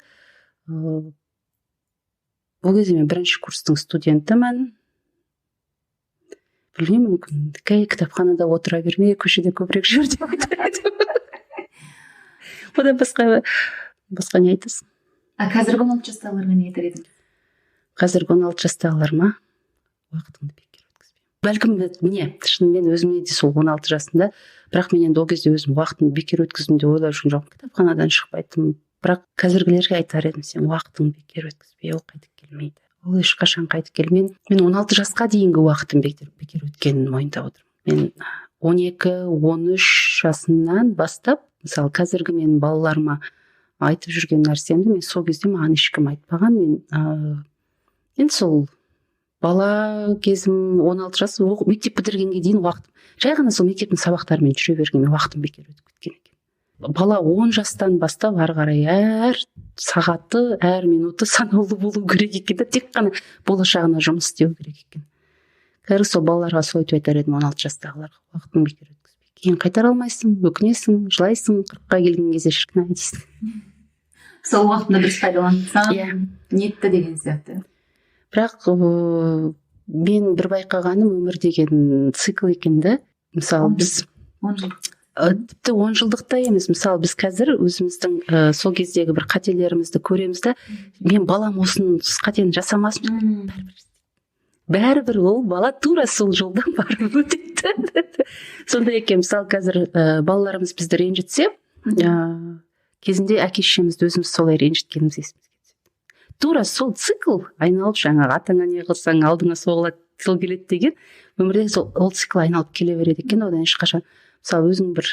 Ол кезде мен 1-ші курстың студентімін. Білмеймін, мүмкін кітапханада отыра берме, көшеде көбірек жүр деп айтады. Одан басқа не айтасың? Қазіргі 16 жастағыларға не айтар едіңіз? Қазіргі 16 жастағыларыма уақытыңды бекер өткізбе. Бәлкім шынымен өзіме де сол 16 жасында, бірақ мен енді ол кезде өзім уақытымды бекер өткіздім деп ойлап жүрген жоқпын. Кітапханадан шықпайтынмын, бірақ қазіргілерге айтар едім, сен уақытыңды бекер өткізбе, ол қайтып келмейді, ол ешқашан қайтып келмейді. Мен 16 жасқа дейінгі уақытым бекер өткенін мойындап отырмын. Мен 12-13 жасымнан бастап, мысалы қазіргі менің балаларыма айтып жүрген нәрсемді мен сол кезде маған ешкім айтпаған. Мен енді сол бала кезім 16 жас мектеп бітіргенге дейін уақытым, жай ғана сол мектептің сабақтарымен жүре берген, мен уақытым бекер өтіп кеткен екен. Бала 10 жастан бастап ары қарай әр сағаты, әр минуты санаулы болу керек екен, тек қана болашағына жұмыс істеу керек екен. Қазір сол балаларға солай айтар едім, 16 жастағыларға уақытың бекер өткізбе. Кейін қайтара алмайсың, өкінесің, жылайсың, 40-қа келген кезде шіркін-ай дейсің. Сол уақытында дұрыс пайдалансаң, нетті деген сияқты. Бірақ мен бір байқағаным, өмір деген цикл екенді. Мысалы біз 10 жыл. Тіпті 10 жылдықта емес. Мысалы біз қазір өзіміздің сол кездегі бір қателерімізді көреміз да, мен балам осының қатені жасамасын, бәрібір ол бала тура сол жолдан барып өтеді. Сондай екен. Мысалы қазір балаларымыз бізді ренжітсе, кезінде әке-шешемізді өзіміз солай ренжіткеніміз есімізге түседі. Тура сол цикл айналып, жаңағы атаңа не қылсаң алдыңа соғылады, сол келеді деген, өмірде ол цикл айналып келе береді екен. Одан ешқашан, мысалы өзің бір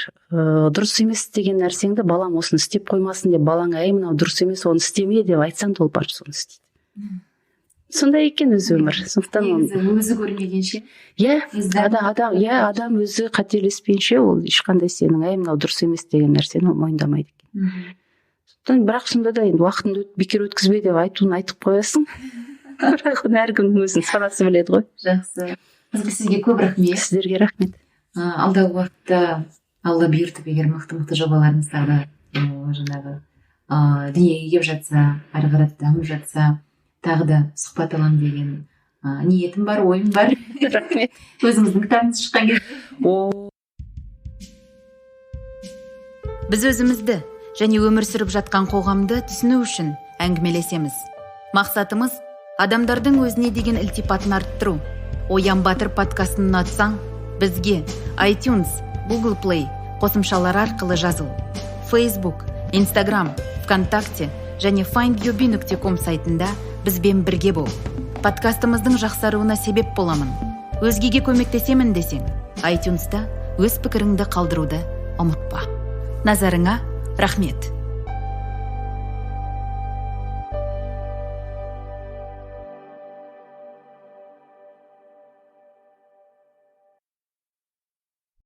дұрыс емес деген нәрсеңді балам осыны істеп қоймасын деп, балаңа әй мынау дұрыс емес, оны істеме деп айтсаң да ол барып соны істейді. Сондай екен өз өмір. Сондықтан өзі көрмегенше. Адам өзі қателеспейінше ол ешқандай сенің әй мынау дұрыс емес деген нәрсені ол мойындамайды екен. Сондықтан бірақ сонда да енді уақытыңды бекер өткізбе деп айтып қоясың. Бірақ әркімнің өзінің санасы біледі ғой. Жақсы. Сізге көп рахмет. Сіздерге рахмет. Алдағы уақытта Алла бұйыртып, егер мықты жобаларыңыздағы жаңағы дүниеге келіп жатса, ары қарай дамып жатса, тағы да сұхбат аламын деген ниетім бар, ойым бар. Рахмет. Өзіңіздің кітабыңыз шыққан кезде. Біз өзімізді және өмір сүріп жатқан қоғамды түсіну үшін әңгімелесеміз. Мақсатымыз адамдардың өзіне деген ілтипатын арттыру. Оян Батыр подкастын ұнатсаң, бізге iTunes, Google Play қосымшалары арқылы жазыл. Facebook, Instagram, ВКонтакте және findyoubi.com сайтында бізбен бірге бол. Подкастымыздың жақсаруына себеп боламын. Өзгеге көмектесемін десең, iTunes'та өз пікіріңді қалдыруды ұмытпа. Назарыңа рахмет.